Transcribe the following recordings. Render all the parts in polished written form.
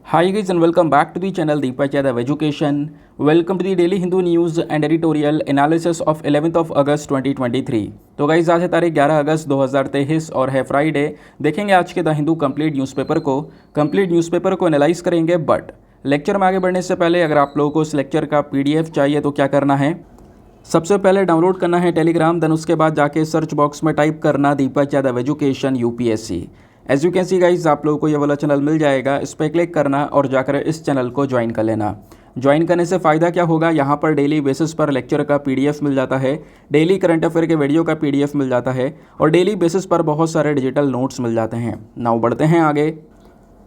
Hi guys and welcome back to the channel Deepak Yadav Education. Welcome to the daily Hindu news and editorial analysis of 11th of August 2023. तो guys आज है तारीख 11 अगस्त 2023 और है Friday. देखेंगे आज के द हिंदू कंप्लीट न्यूज़पेपर को एनालाइज करेंगे। बट लेक्चर में आगे बढ़ने से पहले अगर आप लोगों को इस लेक्चर का PDF चाहिए तो क्या करना है, सबसे पहले डाउनलोड करना है टेलीग्राम, देन उसके बाद जाके सर्च बॉक्स में टाइप करना Deepak Yadav education UPSC। As you can see guys आप लोगों को ये वाला चैनल मिल जाएगा, इस पर क्लिक करना और जाकर इस चैनल को ज्वाइन कर लेना। ज्वाइन करने से फ़ायदा क्या होगा, यहाँ पर डेली बेसिस पर लेक्चर का PDF मिल जाता है, डेली करंट अफेयर के वीडियो का PDF मिल जाता है और डेली बेसिस पर बहुत सारे डिजिटल नोट्स मिल जाते हैं। नाउ बढ़ते हैं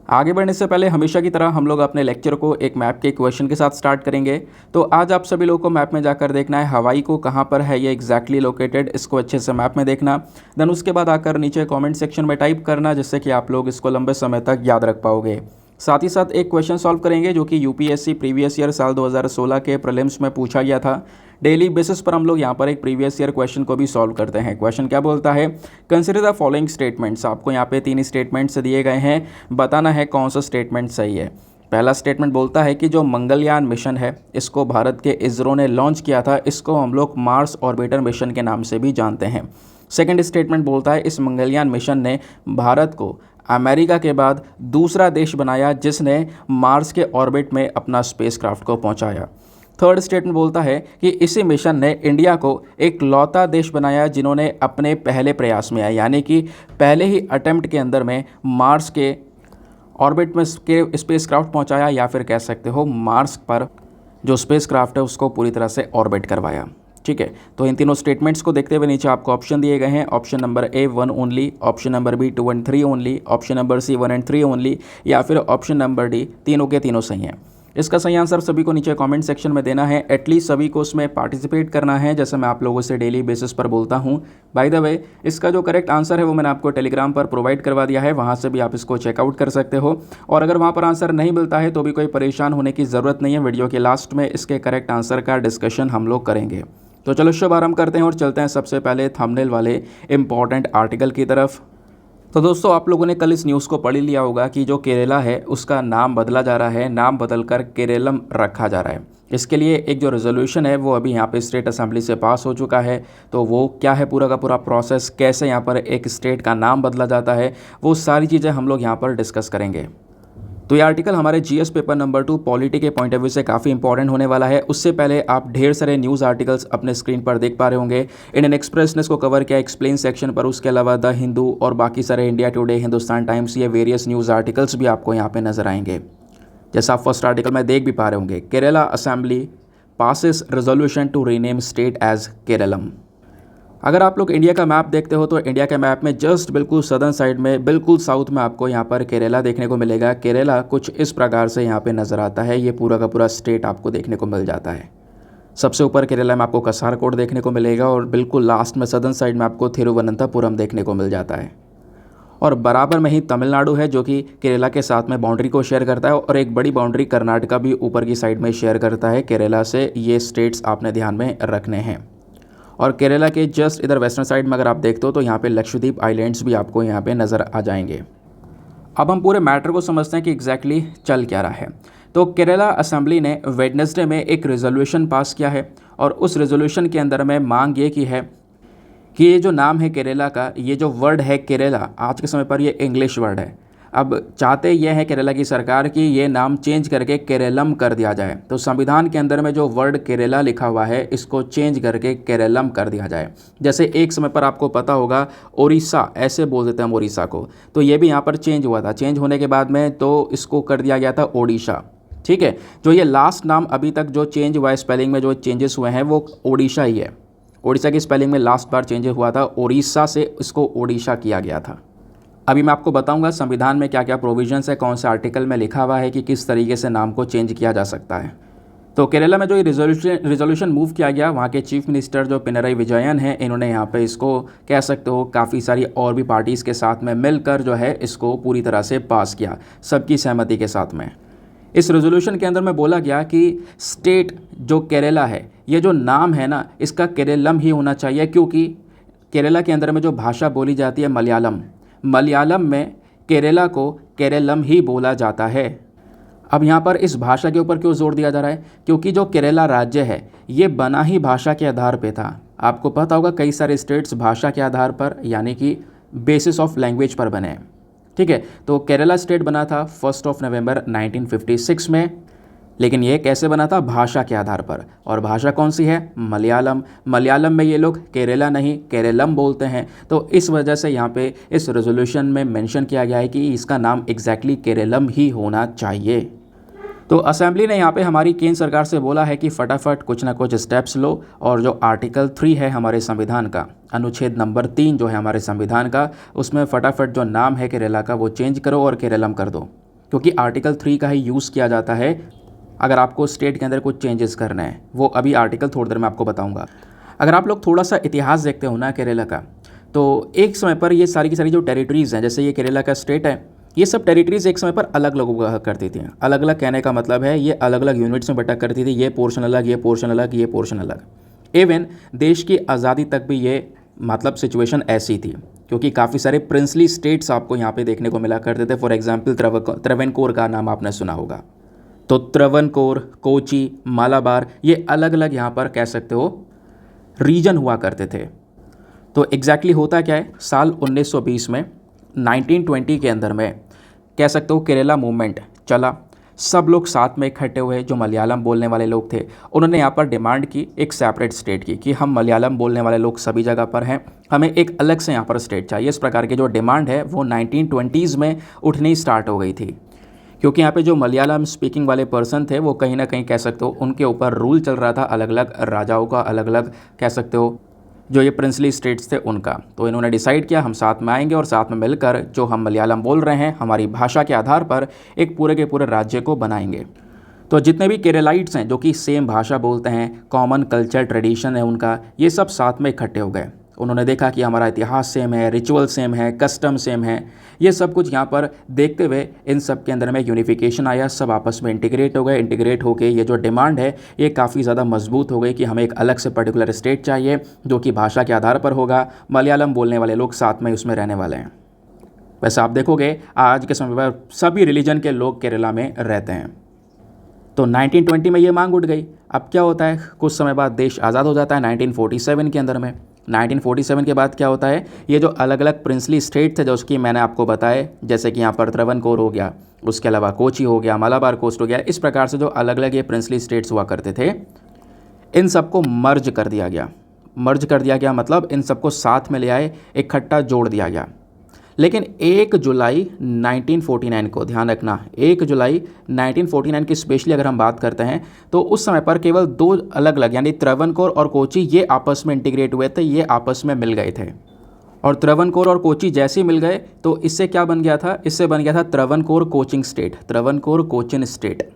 आगे बढ़ने से पहले हमेशा की तरह हम लोग अपने लेक्चर को एक मैप के क्वेश्चन के साथ स्टार्ट करेंगे। तो आज आप सभी लोगों को मैप में जाकर देखना है हवाई को कहाँ पर है ये एग्जैक्टली लोकेटेड, इसको अच्छे से मैप में देखना। देन उसके बाद आकर नीचे कमेंट सेक्शन में टाइप करना, जिससे कि आप लोग इसको लंबे समय तक याद रख पाओगे। साथ ही साथ एक क्वेश्चन सॉल्व करेंगे जो कि UPSC प्रीवियस ईयर साल 2016 के प्रीलिम्स में पूछा गया था। डेली बेसिस पर हम लोग यहाँ पर एक प्रीवियस ईयर क्वेश्चन को भी सॉल्व करते हैं। क्वेश्चन क्या बोलता है, कंसिडर द फॉलोइंग स्टेटमेंट्स। आपको यहाँ पे 3 स्टेटमेंट्स दिए गए हैं, बताना है कौन सा स्टेटमेंट सही है। पहला स्टेटमेंट बोलता है कि जो मंगलयान मिशन है इसको भारत के इसरो ने लॉन्च किया था, इसको हम लोग मार्स ऑर्बिटर मिशन के नाम से भी जानते हैं। सेकेंड स्टेटमेंट बोलता है इस मंगलयान मिशन ने भारत को अमेरिका के बाद दूसरा देश बनाया जिसने मार्स के ऑर्बिट में अपना स्पेसक्राफ्ट को पहुंचाया। थर्ड स्टेटमेंट बोलता है कि इसी मिशन ने इंडिया को एक लौता देश बनाया जिन्होंने अपने पहले प्रयास में यानी कि पहले ही अटेम्प्ट के अंदर में मार्स के ऑर्बिट में स्पेसक्राफ्ट पहुंचाया, या फिर कह सकते हो मार्स पर जो स्पेसक्राफ्ट है उसको पूरी तरह से ऑर्बिट करवाया। ठीक है, तो इन तीनों स्टेटमेंट्स को देखते हुए नीचे आपको ऑप्शन दिए गए हैं। Option number A 1 only, option number B 2 and 3 only, option number C 1 and 3 only, या फिर ऑप्शन नंबर D तीनों के तीनों सही हैं। इसका सही आंसर सभी को नीचे कमेंट सेक्शन में देना है। एटलीस्ट सभी को उसमें पार्टिसिपेट करना है, जैसे मैं आप लोगों से डेली बेसिस पर बोलता हूँ। बाय द वे, इसका जो करेक्ट आंसर है वो मैंने आपको टेलीग्राम पर प्रोवाइड करवा दिया है, वहाँ से भी आप इसको चेकआउट कर सकते हो। और अगर वहाँ पर आंसर नहीं मिलता है तो भी कोई परेशान होने की ज़रूरत नहीं है, वीडियो के लास्ट में इसके करेक्ट आंसर का डिस्कशन हम लोग करेंगे। तो चलो शुभारंभ करते हैं और चलते हैं सबसे पहले थंबनेल वाले इंपॉर्टेंट आर्टिकल की तरफ। तो दोस्तों आप लोगों ने कल इस न्यूज़ को पढ़ लिया होगा कि जो केरला है उसका नाम बदला जा रहा है, नाम बदलकर केरलम रखा जा रहा है। इसके लिए एक जो रेजोल्यूशन है वो अभी यहाँ पे स्टेट असेंबली से पास हो चुका है। तो वो क्या है पूरा का पूरा प्रोसेस, कैसे यहाँ पर एक स्टेट का नाम बदला जाता है, वो सारी चीज़ें हम लोग यहाँ पर डिस्कस करेंगे। तो ये आर्टिकल हमारे GS पेपर नंबर 2 पॉलिटी के पॉइंट ऑफ व्यू से काफ़ी इंपॉर्टेंट होने वाला है। उससे पहले आप ढेर सारे न्यूज़ आर्टिकल्स अपने स्क्रीन पर देख पा रहे होंगे। इंडियन एक्सप्रेस ने इसको कवर किया एक्सप्लेन सेक्शन पर, उसके अलावा द हिंदू और बाकी सारे इंडिया टुडे, हिंदुस्तान टाइम्स, ये वेरियस न्यूज़ आर्टिकल्स भी आपको यहाँ पे नजर आएंगे। जैसा आप फर्स्ट आर्टिकल में देख भी पा रहे होंगे, Kerala assembly passes resolution to rename state as Keralam. अगर आप लोग इंडिया का मैप देखते हो तो इंडिया के मैप में जस्ट बिल्कुल सदर्न साइड में बिल्कुल साउथ में आपको यहाँ पर केरला देखने को मिलेगा। केरला कुछ इस प्रकार से यहाँ पे नज़र आता है, ये पूरा का पूरा स्टेट आपको देखने को मिल जाता है। सबसे ऊपर केरला में आपको कसारकोड देखने को मिलेगा और बिल्कुल लास्ट में सदर्न साइड में आपको थिरुवनंतपुरम देखने को मिल जाता है। और बराबर में ही तमिलनाडु है जो कि केरला के साथ में बाउंड्री को शेयर करता है, और एक बड़ी बाउंड्री कर्नाटका भी ऊपर की साइड में शेयर करता है केरला से। ये स्टेट्स आपने ध्यान में रखने हैं। और केरला के जस्ट इधर वेस्टर्न साइड में अगर आप देखते हो तो यहाँ पे लक्षद्वीप आइलैंड्स भी आपको यहाँ पे नज़र आ जाएंगे। अब हम पूरे मैटर को समझते हैं कि एग्जैक्टली चल क्या रहा है। तो केरला असेंबली ने वेडनेसडे में एक रेजोल्यूशन पास किया है और उस रेजोल्यूशन के अंदर में मांग ये की है कि ये जो नाम है केरला का, ये जो वर्ड है केरला, आज के समय पर ये इंग्लिश वर्ड है। अब चाहते ये हैं केरला की सरकार कि ये नाम चेंज करके केरलम कर दिया जाए। तो संविधान के अंदर में जो वर्ड केरला लिखा हुआ है इसको चेंज करके केरलम कर दिया जाए। जैसे एक समय पर आपको पता होगा ओडिशा ऐसे बोल देते हैं हम ओडिशा को, तो ये भी यहाँ पर चेंज हुआ था। चेंज होने के बाद में तो इसको कर दिया गया था ओडिशा। ठीक है, जो ये लास्ट नाम अभी तक जो चेंज हुआ है, स्पेलिंग में जो चेंजेस हुए हैं वो ओडिशा ही है। ओडिशा की स्पेलिंग में लास्ट बार चेंज हुआ था, ओडिशा से इसको ओडिशा किया गया था। अभी मैं आपको बताऊंगा संविधान में क्या क्या प्रोविजंस है, कौन से आर्टिकल में लिखा हुआ है कि किस तरीके से नाम को चेंज किया जा सकता है। तो केरला में जो ये रिजोल्यूशन मूव किया गया, वहाँ के चीफ मिनिस्टर जो पिनराई विजयन हैं, इन्होंने यहाँ पे इसको कह सकते हो काफ़ी सारी और भी पार्टीज़ के साथ में मिलकर जो है इसको पूरी तरह से पास किया, सबकी सहमति के साथ में। इस रेजोल्यूशन के अंदर में बोला गया कि स्टेट जो केरला है, ये जो नाम है ना, इसका केरलम ही होना चाहिए, क्योंकि केरला के अंदर में जो भाषा बोली जाती है मलयालम में केरला को केरलम ही बोला जाता है। अब यहाँ पर इस भाषा के ऊपर क्यों जोर दिया जा रहा है? क्योंकि जो केरला राज्य है ये बना ही भाषा के आधार पे था। आपको पता होगा कई सारे स्टेट्स भाषा के आधार पर यानी कि बेसिस ऑफ लैंग्वेज पर बने हैं। ठीक है, तो केरला स्टेट बना था 1 नवंबर 1956 में, लेकिन ये कैसे बना था? भाषा के आधार पर। और भाषा कौन सी है? मलयालम। मलयालम में ये लोग केरला नहीं केरलम बोलते हैं, तो इस वजह से यहाँ पे इस रेजोल्यूशन में मेंशन किया गया है कि इसका नाम एग्जैक्टली केरलम ही होना चाहिए। तो असेंबली ने यहाँ पे हमारी केंद्र सरकार से बोला है कि फटाफट कुछ ना कुछ स्टेप्स लो और जो आर्टिकल 3 है हमारे संविधान का, अनुच्छेद नंबर 3 जो है हमारे संविधान का, उसमें फटाफट जो नाम है केरला का वो चेंज करो और केरलम कर दो, क्योंकि आर्टिकल 3 का ही यूज़ किया जाता है अगर आपको स्टेट के अंदर कुछ चेंजेस करना है। वो अभी आर्टिकल थोड़ी देर में आपको बताऊँगा। अगर आप लोग थोड़ा सा इतिहास देखते हो ना केरला का, तो एक समय पर ये सारी की सारी जो टेरिटरीज़ हैं, जैसे ये केरला का स्टेट है, ये सब टेरिटरीज एक समय पर अलग अलग हुआ करती थी। अलग अलग कहने का मतलब है ये अलग अलग यूनिट्स में बटा करती थी, ये पोर्शन अलग, ये पोर्शन अलग, ये पोर्शन अलग। इवन देश की आज़ादी तक भी ये मतलब सिचुएशन ऐसी थी, क्योंकि काफ़ी सारे प्रिंसली स्टेट्स आपको यहाँ पे देखने को मिला करते थे। फॉर एग्जाम्पल त्रवणकोर का नाम आपने सुना होगा, तो त्रवणकोर, कोची, मालाबार, ये अलग अलग यहाँ पर कह सकते हो रीजन हुआ करते थे। तो एग्जैक्टली होता क्या है, साल 1920 में 1920 के अंदर में कह सकते हो केरला मूवमेंट चला। सब लोग साथ में इकट्ठे हुए, जो मलयालम बोलने वाले लोग थे उन्होंने यहाँ पर डिमांड की एक सेपरेट स्टेट की, कि हम मलयालम बोलने वाले लोग सभी जगह पर हैं, हमें एक अलग से यहाँ पर स्टेट चाहिए। इस प्रकार की जो डिमांड है वो 1920s में उठनी स्टार्ट हो गई थी, क्योंकि यहाँ पे जो मलयालम स्पीकिंग वाले पर्सन थे वो कहीं ना कहीं कह सकते हो उनके ऊपर रूल चल रहा था अलग अलग राजाओं का, अलग अलग कह सकते हो जो ये प्रिंसली स्टेट्स थे उनका। तो इन्होंने डिसाइड किया हम साथ में आएंगे और साथ में मिलकर जो हम मलयालम बोल रहे हैं हमारी भाषा के आधार पर एक पूरे के पूरे राज्य को बनाएंगे। तो जितने भी केरलाइट्स हैं जो कि सेम भाषा बोलते हैं, कॉमन कल्चर ट्रेडिशन है उनका, ये सब साथ में इकट्ठे हो गए। उन्होंने देखा कि हमारा इतिहास सेम है, रिचुअल सेम है, कस्टम सेम है, ये सब कुछ यहाँ पर देखते हुए इन सब के अंदर में यूनिफिकेशन आया, सब आपस में इंटीग्रेट हो गए। इंटीग्रेट होकर ये जो डिमांड है ये काफ़ी ज़्यादा मजबूत हो गई कि हमें एक अलग से पर्टिकुलर स्टेट चाहिए जो कि भाषा के आधार पर होगा, मलयालम बोलने वाले लोग साथ में उसमें रहने वाले हैं। वैसे आप देखोगे आज के समय पर सभी रिलीजन के लोग केरला में रहते हैं। तो 1920 में ये मांग उठ गई। अब क्या होता है, कुछ समय बाद देश आज़ाद हो जाता है 1947 के अंदर में। 1947 के बाद क्या होता है, ये जो अलग अलग प्रिंसली स्टेट थे जो उसकी मैंने आपको बताए, जैसे कि यहाँ पर त्रवणकोर हो गया, उसके अलावा कोची हो गया, मालाबार कोस्ट हो गया, इस प्रकार से जो अलग अलग ये प्रिंसली स्टेट्स हुआ करते थे इन सबको मर्ज कर दिया गया। मर्ज कर दिया गया मतलब इन सबको साथ में ले आए, इकट्ठा जोड़ दिया गया। लेकिन 1 जुलाई 1949 को ध्यान रखना, 1 जुलाई 1949 की स्पेशली अगर हम बात करते हैं तो उस समय पर केवल 2 अलग अलग यानी त्रवणकोर और कोची ये आपस में इंटीग्रेट हुए थे, ये आपस में मिल गए थे। और त्रवणकोर और कोची जैसे ही मिल गए तो इससे क्या बन गया था, इससे बन गया था त्रवणकोर कोचिंग स्टेट, त्रवणकोर कोचिन स्टेट।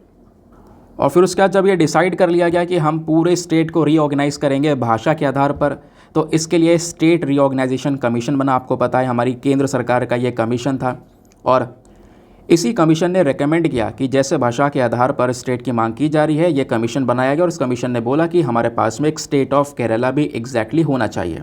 और फिर उसके बाद जब ये डिसाइड कर लिया गया कि हम पूरे स्टेट को रीऑर्गेनाइज करेंगे भाषा के आधार पर, तो इसके लिए स्टेट रीऑर्गेनाइजेशन कमीशन बना। आपको पता है हमारी केंद्र सरकार का ये कमीशन था, और इसी कमीशन ने रेकमेंड किया कि जैसे भाषा के आधार पर स्टेट की मांग की जा रही है, ये कमीशन बनाया गया और इस कमीशन ने बोला कि हमारे पास में एक स्टेट ऑफ केरला भी एग्जैक्टली होना चाहिए।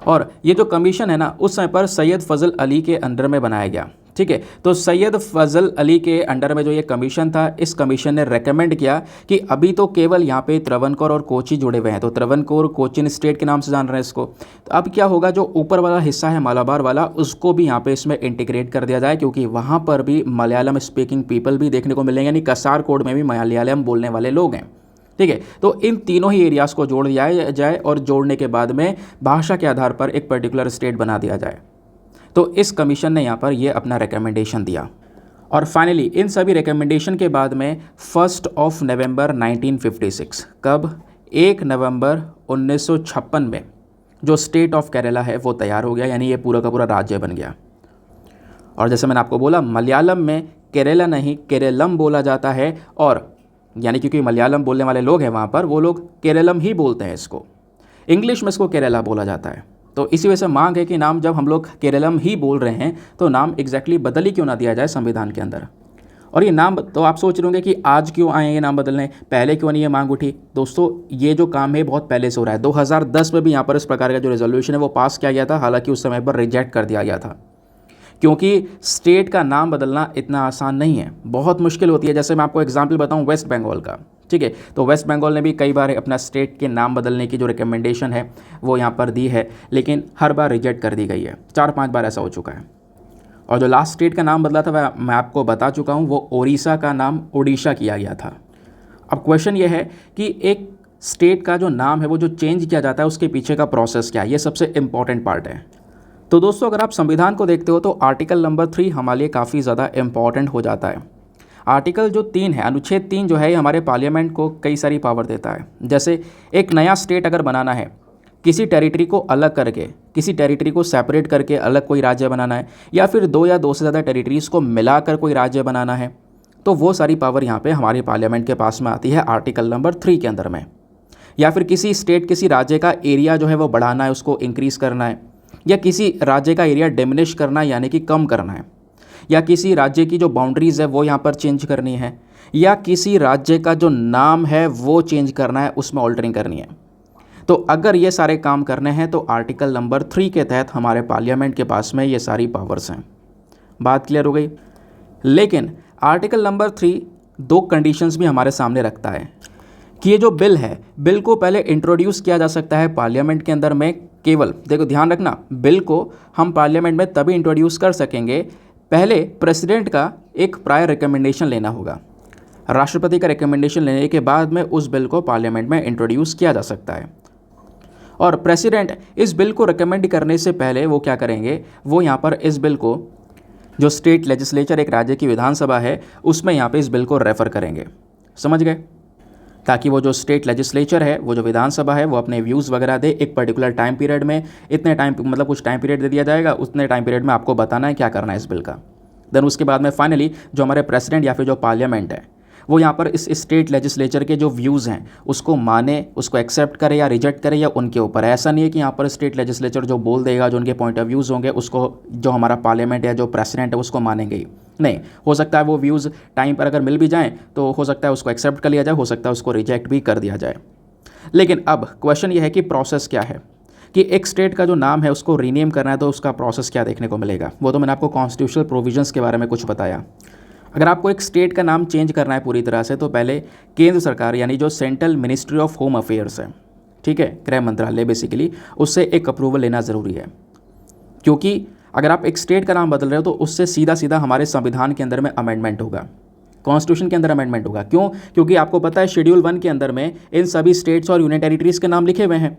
और ये जो कमीशन है ना, उस समय पर सैयद फजल अली के अंडर में बनाया गया। ठीक है, तो सैयद फजल अली के अंडर में जो ये कमीशन था, इस कमीशन ने रेकमेंड किया कि अभी तो केवल यहाँ पे त्रवणकोर और कोची जुड़े हुए हैं, तो त्रवणकोर कोचिन स्टेट के नाम से जान रहे हैं इसको। तो अब क्या होगा, जो ऊपर वाला हिस्सा है मालाबार वाला, उसको भी यहाँ पे इसमें इंटीग्रेट कर दिया जाए, क्योंकि वहाँ पर भी मलयालम स्पीकिंग पीपल भी देखने को मिलेंगे, यानी कसारकोड में भी मलयालम बोलने वाले लोग हैं। ठीक है, तो इन तीनों ही एरियाज़ को जोड़ दिया जाए और जोड़ने के बाद में भाषा के आधार पर एक पर्टिकुलर स्टेट बना दिया जाए। तो इस कमीशन ने यहाँ पर ये अपना रिकमेंडेशन दिया। और फाइनली इन सभी रिकमेंडेशन के बाद में 1 नवंबर 1956, कब, 1 नवंबर 1956 में जो स्टेट ऑफ केरला है वो तैयार हो गया, यानी ये पूरा का पूरा राज्य बन गया। और जैसे मैंने आपको बोला, मलयालम में केरला नहीं केरलम बोला जाता है, और यानी क्योंकि मलयालम बोलने वाले लोग हैं वहाँ पर, वो लोग केरलम ही बोलते हैं इसको। इंग्लिश में इसको केरला बोला जाता है। तो इसी वजह से मांग है कि नाम जब हम लोग केरलम ही बोल रहे हैं तो नाम एग्जैक्टली बदल ही क्यों ना दिया जाए संविधान के अंदर। और ये नाम, तो आप सोच रहे होंगे कि आज क्यों आए ये नाम बदलने, पहले क्यों नहीं ये मांग उठी। दोस्तों ये जो काम है बहुत पहले से हो रहा है। 2010 में भी यहाँ पर इस प्रकार का जो रेजोल्यूशन है वो पास किया गया था, हालांकि उस समय पर रिजेक्ट कर दिया गया था, क्योंकि स्टेट का नाम बदलना इतना आसान नहीं है, बहुत मुश्किल होती है। जैसे मैं आपको एग्जांपल बताऊं वेस्ट बंगाल का, ठीक है, तो वेस्ट बंगाल ने भी कई बार अपना स्टेट के नाम बदलने की जो रिकमेंडेशन है वो यहाँ पर दी है, लेकिन हर बार रिजेक्ट कर दी गई है। 4-5 बार ऐसा हो चुका है। और जो लास्ट स्टेट का नाम बदला था वह मैं आपको बता चुका हूँ, वो ओडिशा का नाम ओडिशा किया गया था। अब क्वेश्चन ये है कि एक स्टेट का जो नाम है वो जो चेंज किया जाता है उसके पीछे का प्रोसेस क्या है, ये सबसे इंपॉर्टेंट पार्ट है। तो दोस्तों अगर आप संविधान को देखते हो तो आर्टिकल नंबर 3 हमारे लिए काफ़ी ज़्यादा इंपॉर्टेंट हो जाता है। आर्टिकल जो 3 है, अनुच्छेद 3 जो है, ये हमारे पार्लियामेंट को कई सारी पावर देता है। जैसे एक नया स्टेट अगर बनाना है, किसी टेरिटरी को अलग करके, किसी टेरिटरी को सेपरेट करके अलग कोई राज्य बनाना है, या फिर 2 या 2 से ज़्यादा टेरिटरीज़ को मिलाकर कोई राज्य बनाना है, तो वो सारी पावर यहाँ पे हमारे पार्लियामेंट के पास में आती है आर्टिकल नंबर 3 के अंदर में। या फिर किसी स्टेट, किसी राज्य का एरिया जो है वो बढ़ाना है, उसको इंक्रीज़ करना है, या किसी राज्य का एरिया डिमिनिश करना है यानी कि कम करना है, या किसी राज्य की जो बाउंड्रीज़ है वो यहाँ पर चेंज करनी है, या किसी राज्य का जो नाम है वो चेंज करना है, उसमें ऑल्टरिंग करनी है। तो अगर ये सारे काम करने हैं तो आर्टिकल नंबर 3 के तहत हमारे पार्लियामेंट के पास में ये सारी पावर्स हैं। बात क्लियर हो गई। लेकिन आर्टिकल नंबर 3 2 कंडीशंस भी हमारे सामने रखता है कि ये जो बिल है, बिल को पहले इंट्रोड्यूस किया जा सकता है पार्लियामेंट के अंदर में। केवल देखो, ध्यान रखना, बिल को हम पार्लियामेंट में तभी इंट्रोड्यूस कर सकेंगे, पहले प्रेसिडेंट का एक प्रायर रिकमेंडेशन लेना होगा। राष्ट्रपति का रिकमेंडेशन लेने के बाद में उस बिल को पार्लियामेंट में इंट्रोड्यूस किया जा सकता है। और प्रेसिडेंट इस बिल को रिकमेंड करने से पहले वो क्या करेंगे, वो यहाँ पर इस बिल को, जो स्टेट लेजिस्लेचर एक राज्य की विधानसभा है, उसमें यहाँ पे इस बिल को रेफ़र करेंगे। समझ गए? ताकि वो जो स्टेट लेजिस्लेचर है, वो जो विधानसभा है, वो अपने व्यूज़ वगैरह दे एक पर्टिकुलर टाइम पीरियड में। इतने टाइम, मतलब कुछ टाइम पीरियड दे दिया जाएगा, उतने टाइम पीरियड में आपको बताना है क्या करना है इस बिल का। देन उसके बाद में फाइनली जो हमारे प्रेसिडेंट या फिर जो पार्लियामेंट है, वो यहाँ पर इस स्टेट लेजिस्लेचर के जो व्यूज़ हैं उसको माने, उसको एक्सेप्ट करे या रिजेक्ट करे, या उनके ऊपर। ऐसा नहीं है कि यहाँ पर स्टेट लेजिस्लेचर जो बोल देगा, जो उनके पॉइंट ऑफ व्यूज़ होंगे, उसको जो हमारा पार्लियामेंट या जो प्रेसिडेंट है उसको मानेंगे ही नहीं। हो सकता है वो व्यूज़ टाइम पर अगर मिल भी जाएँ तो हो सकता है उसको एक्सेप्ट कर लिया जाए, हो सकता है उसको रिजेक्ट भी कर दिया जाए। लेकिन अब क्वेश्चन ये है कि प्रोसेस क्या है, कि एक स्टेट का जो नाम है उसको रीनेम करना है तो उसका प्रोसेस क्या देखने को मिलेगा। वो तो मैंने आपको कॉन्स्टिट्यूशनल प्रोविजंस के बारे में कुछ बताया। अगर आपको एक स्टेट का नाम चेंज करना है पूरी तरह से, तो पहले केंद्र सरकार यानी जो central ministry of home affairs है, ठीक है, गृह मंत्रालय बेसिकली, उससे एक अप्रूवल लेना ज़रूरी है। क्योंकि अगर आप एक स्टेट का नाम बदल रहे हो तो उससे सीधा सीधा हमारे संविधान के अंदर में अमेंडमेंट होगा, कॉन्स्टिट्यूशन के अंदर अमेंडमेंट होगा। क्यों? क्योंकि आपको पता है शेड्यूल 1 के अंदर में इन सभी स्टेट्स और यूनियन टेरिटरीज़ के नाम लिखे हुए हैं।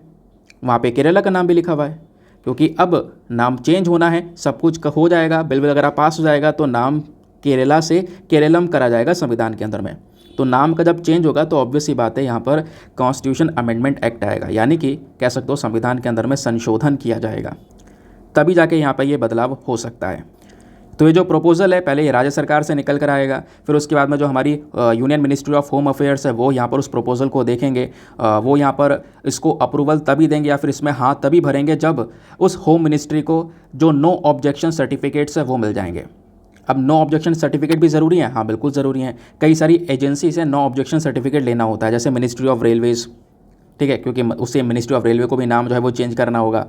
वहाँ पे केरला का नाम भी लिखा हुआ है, क्योंकि अब नाम चेंज होना है, सब कुछ हो जाएगा, बिल वगैरह पास हो जाएगा, तो नाम केरला से केरलम करा जाएगा संविधान के अंदर में। तो नाम का जब चेंज होगा तो ऑब्वियस ही बात है यहाँ पर कॉन्स्टिट्यूशन अमेंडमेंट एक्ट आएगा, यानी कि कह सकते हो संविधान के अंदर में संशोधन किया जाएगा, तभी जाके यहाँ पर ये बदलाव हो सकता है। तो ये जो प्रपोजल है पहले ये राज्य सरकार से निकल कर आएगा, फिर उसके बाद में जो हमारी union ministry of home affairs है वो यहाँ पर उस प्रपोजल को देखेंगे। वो यहाँ पर इसको अप्रूवल तभी देंगे या फिर इसमें हाथ तभी भरेंगे जब उस होम मिनिस्ट्री को जो नो ऑब्जेक्शन सर्टिफिकेट्स है वो मिल जाएंगे। अब नो ऑब्जेक्शन सर्टिफिकेट भी ज़रूरी है, हाँ बिल्कुल ज़रूरी है। कई सारी एजेंसी से नो ऑब्जेक्शन सर्टिफिकेट लेना होता है, जैसे मिनिस्ट्री ऑफ रेलवेज़, ठीक है, क्योंकि उससे मिनिस्ट्री ऑफ रेलवे को भी नाम जो है वो चेंज करना होगा।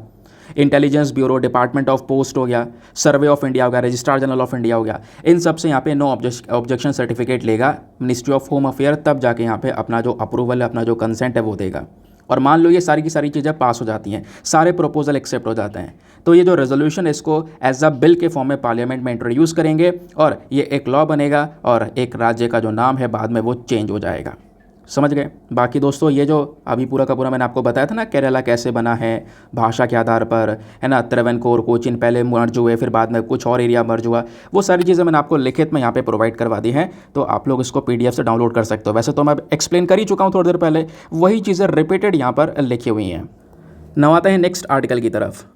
Intelligence bureau, department of post हो गया, सर्वे ऑफ इंडिया हो गया, रजिस्ट्रार जनरल ऑफ इंडिया हो गया, इन सब से यहाँ पे नो ऑब्जेक्शन सर्टिफिकेट लेगा मिनिस्ट्री ऑफ होम अफेयर, तब जाके यहाँ पे अपना जो अप्रूवल है, अपना जो कंसेंट है वो देगा। और मान लो ये सारी की सारी चीज़ें पास हो जाती हैं, सारे प्रपोजल एक्सेप्ट हो जाते हैं, तो ये जो रेजोल्यूशन है इसको एज अ बिल के फॉर्म में पार्लियामेंट में इंट्रोड्यूस करेंगे और ये एक लॉ बनेगा और एक राज्य का जो नाम है बाद में वो चेंज हो जाएगा। समझ गए? बाकी दोस्तों ये जो अभी पूरा का पूरा मैंने आपको बताया था ना, केरला कैसे बना है भाषा के आधार पर, है ना, त्रावणकोर, कोचीन पहले मर्ज हुए, फिर बाद में कुछ और एरिया मर्ज हुआ, वो सारी चीज़ें मैंने आपको लिखित में यहाँ पे प्रोवाइड करवा दी हैं, तो आप लोग इसको PDF से डाउनलोड कर सकते हो। वैसे तो मैं एक्सप्लेन कर ही चुका हूँ थोड़ी देर पहले, वही चीज़ें रिपीटेड यहाँ पर लिखी हुई हैं। now आते हैं नेक्स्ट आर्टिकल की तरफ।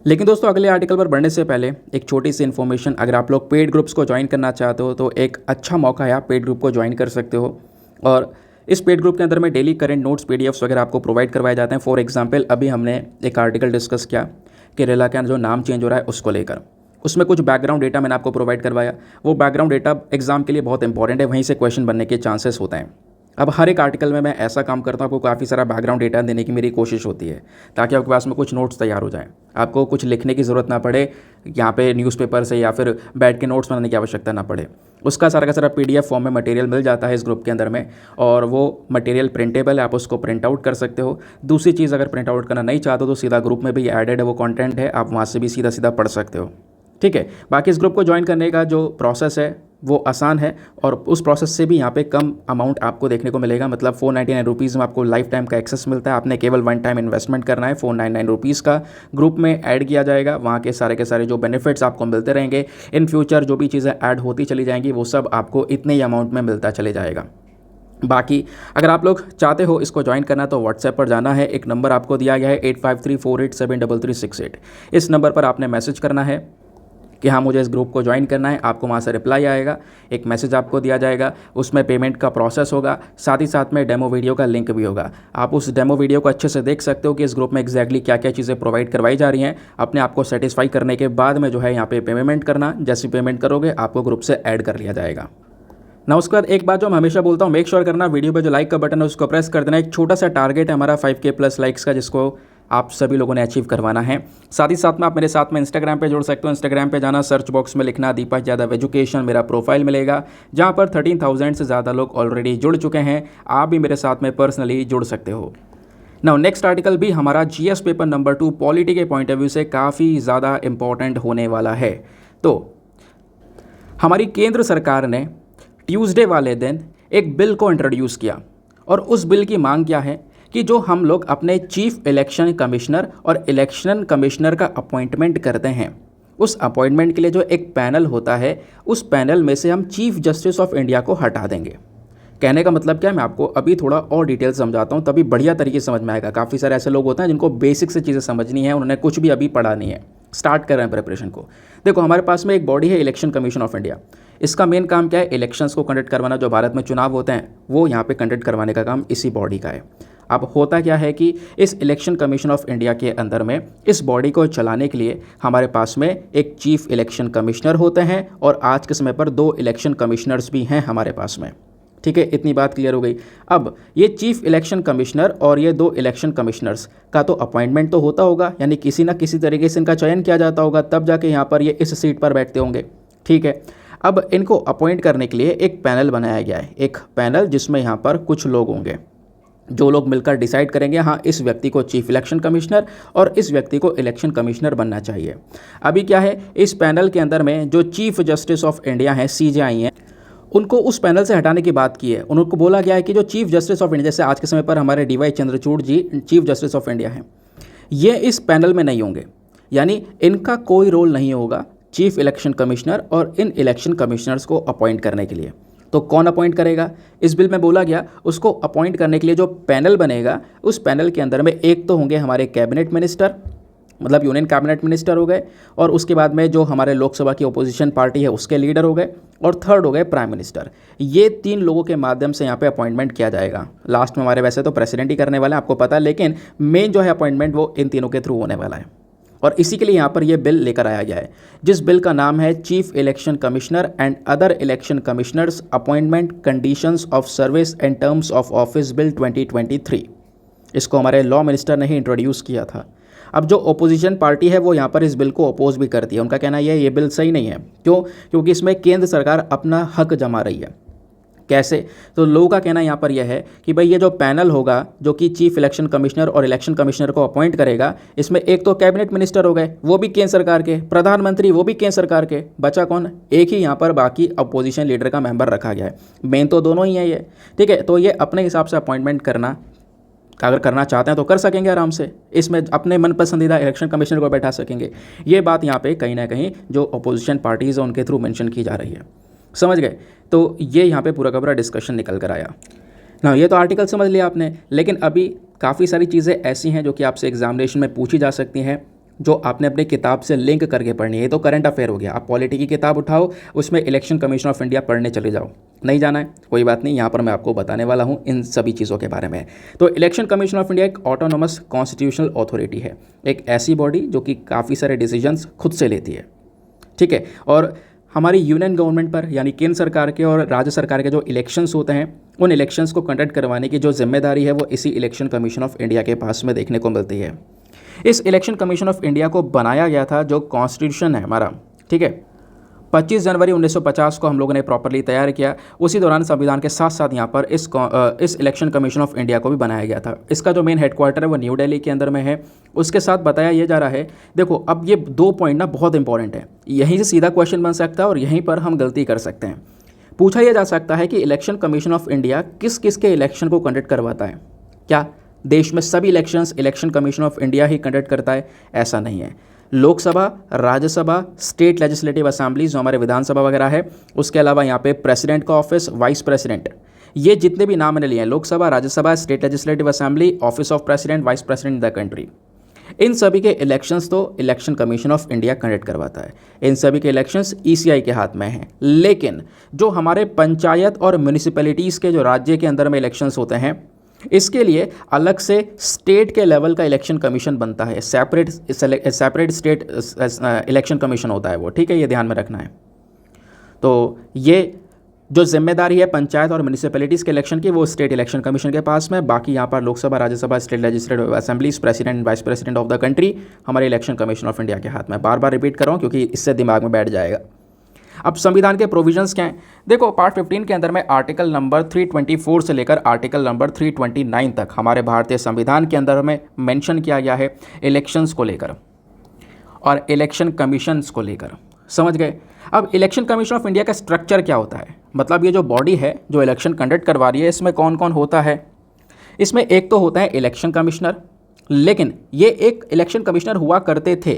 लेकिन दोस्तों अगले आर्टिकल पर बढ़ने से पहले एक छोटी सी इन्फॉर्मेशन, अगर आप लोग पेड ग्रुप्स को ज्वाइन करना चाहते हो तो एक अच्छा मौका है, आप पेड ग्रुप को ज्वाइन कर सकते हो। और इस पेड ग्रुप के अंदर में डेली करंट नोट्स PDFs वगैरह आपको प्रोवाइड करवाए जाते हैं। फॉर एग्जांपल अभी हमने एक आर्टिकल डिस्कस किया केरला के जो नाम चेंज हो रहा है उसको लेकर, उसमें कुछ बैकग्राउंड डेटा मैंने आपको प्रोवाइड करवाया। वो बैकग्राउंड डेटा एग्जाम के लिए बहुत इंपॉर्टेंट है, वहीं से क्वेश्चन बनने के चांसेस होते हैं। अब हर एक आर्टिकल में मैं ऐसा काम करता हूँ, आपको काफ़ी सारा बैकग्राउंड डेटा देने की मेरी कोशिश होती है ताकि आपके पास में कुछ नोट्स तैयार हो जाएं, आपको कुछ लिखने की ज़रूरत ना पड़े यहाँ पे न्यूज़पेपर से, या फिर बैठ के नोट्स बनाने की आवश्यकता ना पड़े। उसका सारा का सारा PDF फॉर्म में मटेरियल मिल जाता है इस ग्रुप के अंदर में, और वो मटेरियल प्रिंटेबल है, आप उसको प्रिंट आउट कर सकते हो। दूसरी चीज़, अगर प्रिंट आउट करना नहीं चाहते हो तो सीधा ग्रुप में भी एडेड है वो कंटेंट है, आप वहाँ से भी सीधा सीधा पढ़ सकते हो। ठीक है, बाकी इस ग्रुप को ज्वाइन करने का जो प्रोसेस है वो आसान है, और उस प्रोसेस से भी यहाँ पे कम अमाउंट आपको देखने को मिलेगा। मतलब 499 रुपीज़ में आपको लाइफ टाइम का एक्सेस मिलता है। आपने केवल वन टाइम इन्वेस्टमेंट करना है, 499 रुपीज़ का ग्रुप में ऐड किया जाएगा। वहाँ के सारे जो बेनिफिट्स आपको मिलते रहेंगे, इन फ्यूचर जो भी चीज़ें ऐड होती चली जाएंगी वो सब आपको इतने ही अमाउंट में मिलता चले जाएगा। बाकी अगर आप लोग चाहते हो इसको ज्वाइन करना तो व्हाट्सएप पर जाना है, एक नंबर आपको दिया गया है 8534873368। इस नंबर पर आपने मैसेज करना है कि हाँ मुझे इस ग्रुप को ज्वाइन करना है। आपको वहाँ से रिप्लाई आएगा, एक मैसेज आपको दिया जाएगा, उसमें पेमेंट का प्रोसेस होगा, साथ ही साथ में डेमो वीडियो का लिंक भी होगा। आप उस डेमो वीडियो को अच्छे से देख सकते हो कि इस ग्रुप में एग्जैक्टली क्या क्या चीज़ें प्रोवाइड करवाई जा रही हैं। अपने आप को सेटिस्फाई करने के बाद में जो है यहाँ पे पेमेंट करना, जैसे पेमेंट करोगे आपको ग्रुप से ऐड कर लिया जाएगा ना। उसके बाद एक बात जो मैं हमेशा बोलता हूँ, मेक श्योर करना वीडियो पे जो लाइक का बटन है उसको प्रेस कर देना। एक छोटा सा टारगेट है हमारा 5K प्लस लाइक्स का, जिसको आप सभी लोगों ने अचीव करवाना है। साथ ही साथ में आप मेरे साथ में इंस्टाग्राम पे जुड़ सकते हो। इंस्टाग्राम पे जाना, सर्च बॉक्स में लिखना दीपक यादव एजुकेशन, मेरा प्रोफाइल मिलेगा जहाँ पर 13,000 से ज़्यादा लोग ऑलरेडी जुड़ चुके हैं। आप भी मेरे साथ में पर्सनली जुड़ सकते हो। नाउ नेक्स्ट आर्टिकल भी हमारा GS पेपर नंबर 2 पॉलिटी के पॉइंट ऑफ व्यू से काफ़ी ज़्यादा इंपॉर्टेंट होने वाला है। तो हमारी केंद्र सरकार ने ट्यूसडे वाले दिन एक बिल को इंट्रोड्यूस किया, और उस बिल की मांग क्या है कि जो हम लोग अपने चीफ इलेक्शन कमिश्नर और इलेक्शन कमिश्नर का अपॉइंटमेंट करते हैं, उस अपॉइंटमेंट के लिए जो एक पैनल होता है, उस पैनल में से हम चीफ जस्टिस ऑफ इंडिया को हटा देंगे। कहने का मतलब क्या है, मैं आपको अभी थोड़ा और डिटेल समझाता हूँ, तभी बढ़िया तरीके से समझ में आएगा। काफ़ी सारे ऐसे लोग होते हैं जिनको बेसिक से चीज़ें समझनी है, उन्होंने कुछ भी अभी पढ़ा नहीं है, स्टार्ट कर रहे हैं प्रिपरेशन को। देखो, हमारे पास में एक बॉडी है इलेक्शन कमीशन ऑफ इंडिया। इसका मेन काम क्या है, इलेक्शंस को कंडक्ट करवाना। जो भारत में चुनाव होते हैं वो यहाँ पे कंडक्ट करवाने का काम इसी बॉडी का है। अब होता क्या है कि इस इलेक्शन कमीशन ऑफ इंडिया के अंदर में इस बॉडी को चलाने के लिए हमारे पास में एक चीफ इलेक्शन कमिश्नर होते हैं, और आज के समय पर 2 इलेक्शन कमिश्नर्स भी हैं हमारे पास में। ठीक है, इतनी बात क्लियर हो गई। अब ये चीफ इलेक्शन कमिश्नर और ये 2 इलेक्शन कमिश्नर्स का तो अपॉइंटमेंट तो होता होगा, यानी किसी ना किसी तरीके से इनका चयन किया जाता होगा, तब जाके यहाँ पर ये इस सीट पर बैठते होंगे। ठीक है, अब इनको अपॉइंट करने के लिए एक पैनल बनाया गया है, एक पैनल जिसमें यहाँ पर कुछ लोग होंगे, जो लोग मिलकर डिसाइड करेंगे हाँ इस व्यक्ति को चीफ इलेक्शन कमिश्नर और इस व्यक्ति को इलेक्शन कमिश्नर बनना चाहिए। अभी क्या है, इस पैनल के अंदर में जो चीफ जस्टिस ऑफ इंडिया हैं, CJI हैं, उनको उस पैनल से हटाने की बात की है। उनको बोला गया है कि जो चीफ जस्टिस ऑफ इंडिया, जैसे आज के समय पर हमारे DY Chandrachud ji chief justice of India हैं, ये इस पैनल में नहीं होंगे, यानी इनका कोई रोल नहीं होगा चीफ इलेक्शन कमिश्नर और इन इलेक्शन कमिश्नर्स को अपॉइंट करने के लिए। तो कौन अपॉइंट करेगा, इस बिल में बोला गया उसको अपॉइंट करने के लिए जो पैनल बनेगा, उस पैनल के अंदर में एक तो होंगे हमारे कैबिनेट मिनिस्टर, मतलब यूनियन कैबिनेट मिनिस्टर हो गए, और उसके बाद में जो हमारे लोकसभा की ओपोजिशन पार्टी है उसके लीडर हो गए, और थर्ड हो गए प्राइम मिनिस्टर। ये 3 लोगों के माध्यम से यहाँ पे अपॉइंटमेंट किया जाएगा। लास्ट में हमारे वैसे तो प्रेसिडेंट ही करने वाला है, आपको पता है, लेकिन मेन जो है अपॉइंटमेंट वो इन तीनों के थ्रू होने वाला है। और इसी के लिए यहाँ पर यह बिल लेकर आया गया है, जिस बिल का नाम है chief election commissioner and other election commissioners appointment conditions of service and terms of office bill 2023। इसको हमारे लॉ मिनिस्टर ने ही इंट्रोड्यूस किया था। अब जो ओपोजिशन पार्टी है वो यहाँ पर इस बिल को अपोज भी करती है। उनका कहना ये बिल सही नहीं है। क्यों? क्योंकि इसमें केंद्र सरकार अपना हक जमा रही है। कैसे? तो लोगों का कहना यहाँ पर यह है कि भाई ये जो पैनल होगा जो कि चीफ इलेक्शन कमिश्नर और इलेक्शन कमिश्नर को अपॉइंट करेगा, इसमें एक तो कैबिनेट मिनिस्टर हो गए, वो भी केंद्र सरकार के, प्रधानमंत्री वो भी केंद्र सरकार के, बचा कौन? एक ही यहाँ पर बाकी अपोजिशन लीडर का मेंबर रखा गया है। मेन तो दोनों ही है ये, ठीक है। तो ये अपने हिसाब से अपॉइंटमेंट करना, अगर करना चाहते हैं तो कर सकेंगे आराम से, इसमें अपने मन पसंदीदा इलेक्शन कमिश्नर को बैठा सकेंगे। ये बात यहाँ पे कहीं ना कहीं जो अपोजिशन पार्टीज़ है उनके थ्रू मेंशन की जा रही है। समझ गए? तो ये यहाँ पे पूरा का पूरा डिस्कशन निकल कर आया ना। ये तो आर्टिकल समझ लिया आपने, लेकिन अभी काफ़ी सारी चीज़ें ऐसी हैं जो कि आपसे एग्जामिनेशन में पूछी जा सकती हैं, जो आपने अपनी किताब से लिंक करके पढ़नी है। ये तो करंट अफेयर हो गया। आप पॉलिटी की किताब उठाओ, उसमें इलेक्शन कमीशन ऑफ इंडिया पढ़ने चले जाओ। नहीं जाना है कोई बात नहीं, यहाँ पर मैं आपको बताने वाला हूँ इन सभी चीज़ों के बारे में। तो इलेक्शन कमीशन ऑफ इंडिया एक ऑटोनोमस कॉन्स्टिट्यूशनल अथॉरिटी है, एक ऐसी बॉडी जो कि काफ़ी सारे डिसीजंस खुद से लेती है, ठीक है। और हमारी यूनियन गवर्नमेंट पर यानी केंद्र सरकार के और राज्य सरकार के जो इलेक्शंस होते हैं उन इलेक्शंस को कंडक्ट करवाने की जो जिम्मेदारी है वो इसी इलेक्शन कमीशन ऑफ इंडिया के पास में देखने को मिलती है। इस इलेक्शन कमीशन ऑफ इंडिया को बनाया गया था, जो कॉन्स्टिट्यूशन है हमारा, ठीक है, 25 जनवरी 1950 को हम लोगों ने प्रॉपरली तैयार किया। उसी दौरान संविधान के साथ साथ यहाँ पर इस इलेक्शन कमीशन ऑफ इंडिया को भी बनाया गया था। इसका जो मेन हेडक्वार्टर है वो न्यू दिल्ली के अंदर में है। उसके साथ बताया ये जा रहा है, देखो अब ये 2 पॉइंट ना बहुत इंपॉर्टेंट है, यहीं से सीधा क्वेश्चन बन सकता है और यहीं पर हम गलती कर सकते हैं। पूछा यह जा सकता है कि इलेक्शन कमीशन ऑफ इंडिया किस किस के इलेक्शन को कंडक्ट करवाता है। क्या देश में सभी elections election commission of India he conduct करता है? ऐसा नहीं है। Lok Sabha, Rajya Sabha, state legislative assemblies जो हमारे विधानसभा वगैरह है, उसके अलावा यहाँ पे प्रेसिडेंट का ऑफिस, वाइस प्रेसिडेंट, ये जितने भी नाम मैंने लिए हैं, Lok Sabha, Rajya Sabha, state legislative assembly, office of president, vice president in the country, इन सभी के इलेक्शंस तो election commission of India conduct करवाता है। इन सभी के इलेक्शंस ईसीआई के हाथ में हैं। लेकिन जो हमारे पंचायत और म्यूनिसिपैलिटीज़ के जो राज्य के अंदर में इलेक्शंस होते हैं, इसके लिए अलग से स्टेट के लेवल का इलेक्शन कमीशन बनता है। सेपरेट स्टेट इलेक्शन कमीशन होता है वो, ठीक है, ये ध्यान में रखना है। तो ये जो जिम्मेदारी है पंचायत और म्यूनिसिपैलिटीज़ के इलेक्शन की, वो स्टेट इलेक्शन कमीशन के पास में। बाकी यहाँ पर Lok Sabha, Rajya Sabha, state legislative assemblies, president, vice president of the country हमारे इलेक्शन कमीशन ऑफ इंडिया के हाथ में। बार बार रिपीट कर रहा हूँ क्योंकि इससे दिमाग में बैठ जाएगा। अब संविधान के प्रोविजंस क्या हैं? देखो पार्ट 15 के अंदर में आर्टिकल नंबर 324 से लेकर आर्टिकल नंबर 329 तक हमारे भारतीय संविधान के अंदर में मेंशन किया गया है इलेक्शंस को लेकर और इलेक्शन कमीशंस को लेकर। समझ गए? अब इलेक्शन कमीशन ऑफ इंडिया का स्ट्रक्चर क्या होता है, मतलब ये जो बॉडी है जो इलेक्शन कंडक्ट करवा रही है, इसमें कौन कौन होता है? इसमें एक तो होता है इलेक्शन कमिश्नर, लेकिन ये एक इलेक्शन कमिश्नर हुआ करते थे।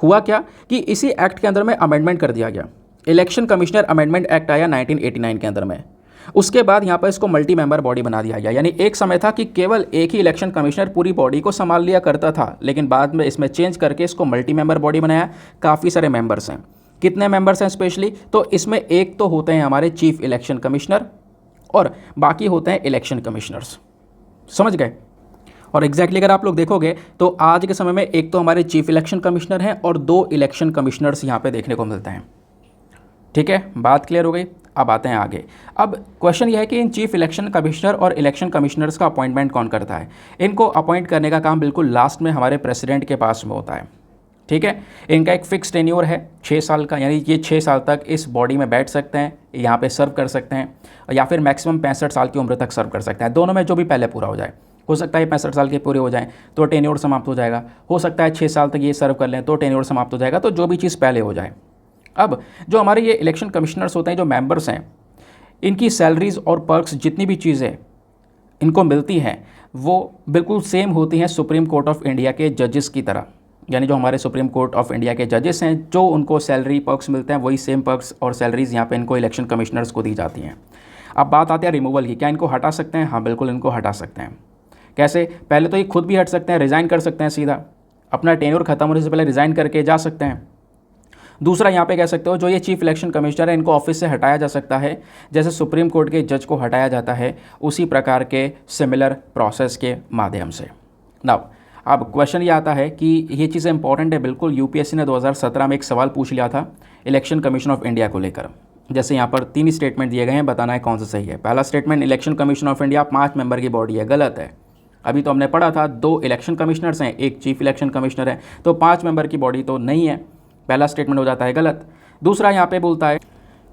हुआ क्या कि इसी एक्ट के अंदर में अमेंडमेंट कर दिया गया। इलेक्शन कमिश्नर अमेंडमेंट एक्ट आया 1989 के अंदर में। उसके बाद यहाँ पर इसको मल्टी मेंबर बॉडी बना दिया गया। यानी एक समय था कि केवल एक ही इलेक्शन कमिश्नर पूरी बॉडी को संभाल लिया करता था, लेकिन बाद में इसमें चेंज करके इसको मल्टी मेंबर बॉडी बनाया। काफ़ी सारे मेंबर्स हैं। कितने मेंबर्स हैं स्पेशली? तो इसमें एक तो होते हैं हमारे चीफ इलेक्शन कमिश्नर और बाकी होते हैं इलेक्शन कमिश्नर्स। समझ गए? और एग्जैक्टली अगर आप लोग देखोगे तो आज के समय में एक तो हमारे चीफ इलेक्शन कमिश्नर हैं और 2 इलेक्शन कमिश्नर्स यहाँ पे देखने को मिलते हैं। ठीक है, बात क्लियर हो गई। अब आते हैं आगे। अब क्वेश्चन यह है कि इन चीफ इलेक्शन कमिश्नर और इलेक्शन कमिश्नर्स का अपॉइंटमेंट कौन करता है? इनको अपॉइंट करने का काम बिल्कुल लास्ट में हमारे प्रेसिडेंट के पास में होता है। ठीक है, इनका एक फिक्स टेन्योर है 6 साल का, यानी ये 6 साल तक इस बॉडी में बैठ सकते हैं, यहाँ पे सर्व कर सकते हैं, या फिर मैक्सिमम 65 साल की उम्र तक सर्व कर सकते हैं। दोनों में जो भी पहले पूरा हो जाए। हो सकता है 65 साल के पूरे हो जाएं तो टेन्योर समाप्त हो जाएगा। हो सकता है 6 साल तक ये सर्व कर लें तो टेन्योर समाप्त हो जाएगा। तो जो भी चीज़ पहले हो जाए। अब जो हमारे ये इलेक्शन कमिश्नर्स होते हैं, जो मेंबर्स हैं, इनकी सैलरीज और पर्क्स जितनी भी चीज़ें इनको मिलती हैं वो बिल्कुल सेम होती हैं सुप्रीम कोर्ट ऑफ इंडिया के जजेस की तरह। यानी जो हमारे सुप्रीम कोर्ट ऑफ इंडिया के जजेस हैं, जो उनको सैलरी पर्क्स मिलते हैं, वही सेम पर्क्स और सैलरीज यहाँ पे इनको इलेक्शन कमिश्नर्स को दी जाती हैं। अब बात आती है रिमूवल की। क्या इनको हटा सकते हैं? हाँ, बिल्कुल इनको हटा सकते हैं। कैसे? पहले तो ये खुद भी हट सकते हैं, रिज़ाइन कर सकते हैं, सीधा अपना टेन्योर खत्म होने से पहले रिज़ाइन करके जा सकते हैं। दूसरा यहाँ पे कह सकते हो जो ये चीफ इलेक्शन कमिश्नर है, इनको ऑफिस से हटाया जा सकता है, जैसे सुप्रीम कोर्ट के जज को हटाया जाता है, उसी प्रकार के सिमिलर प्रोसेस के माध्यम से। नाउ अब क्वेश्चन ये आता है कि ये चीज़ें इंपॉर्टेंट है बिल्कुल। यूपीएससी ने 2017 में एक सवाल पूछ लिया था इलेक्शन कमीशन ऑफ इंडिया को लेकर। जैसे यहाँ पर 3 स्टेटमेंट दिए गए हैं, बताना है कौन सा सही है। पहला statement, election commission of India 5 member की बॉडी है, गलत है। अभी तो हमने पढ़ा था 2 इलेक्शन कमिश्नर्स हैं, एक चीफ इलेक्शन कमिश्नर है, तो 5 मेंबर की बॉडी तो नहीं है। पहला स्टेटमेंट हो जाता है गलत। दूसरा यहाँ पे बोलता है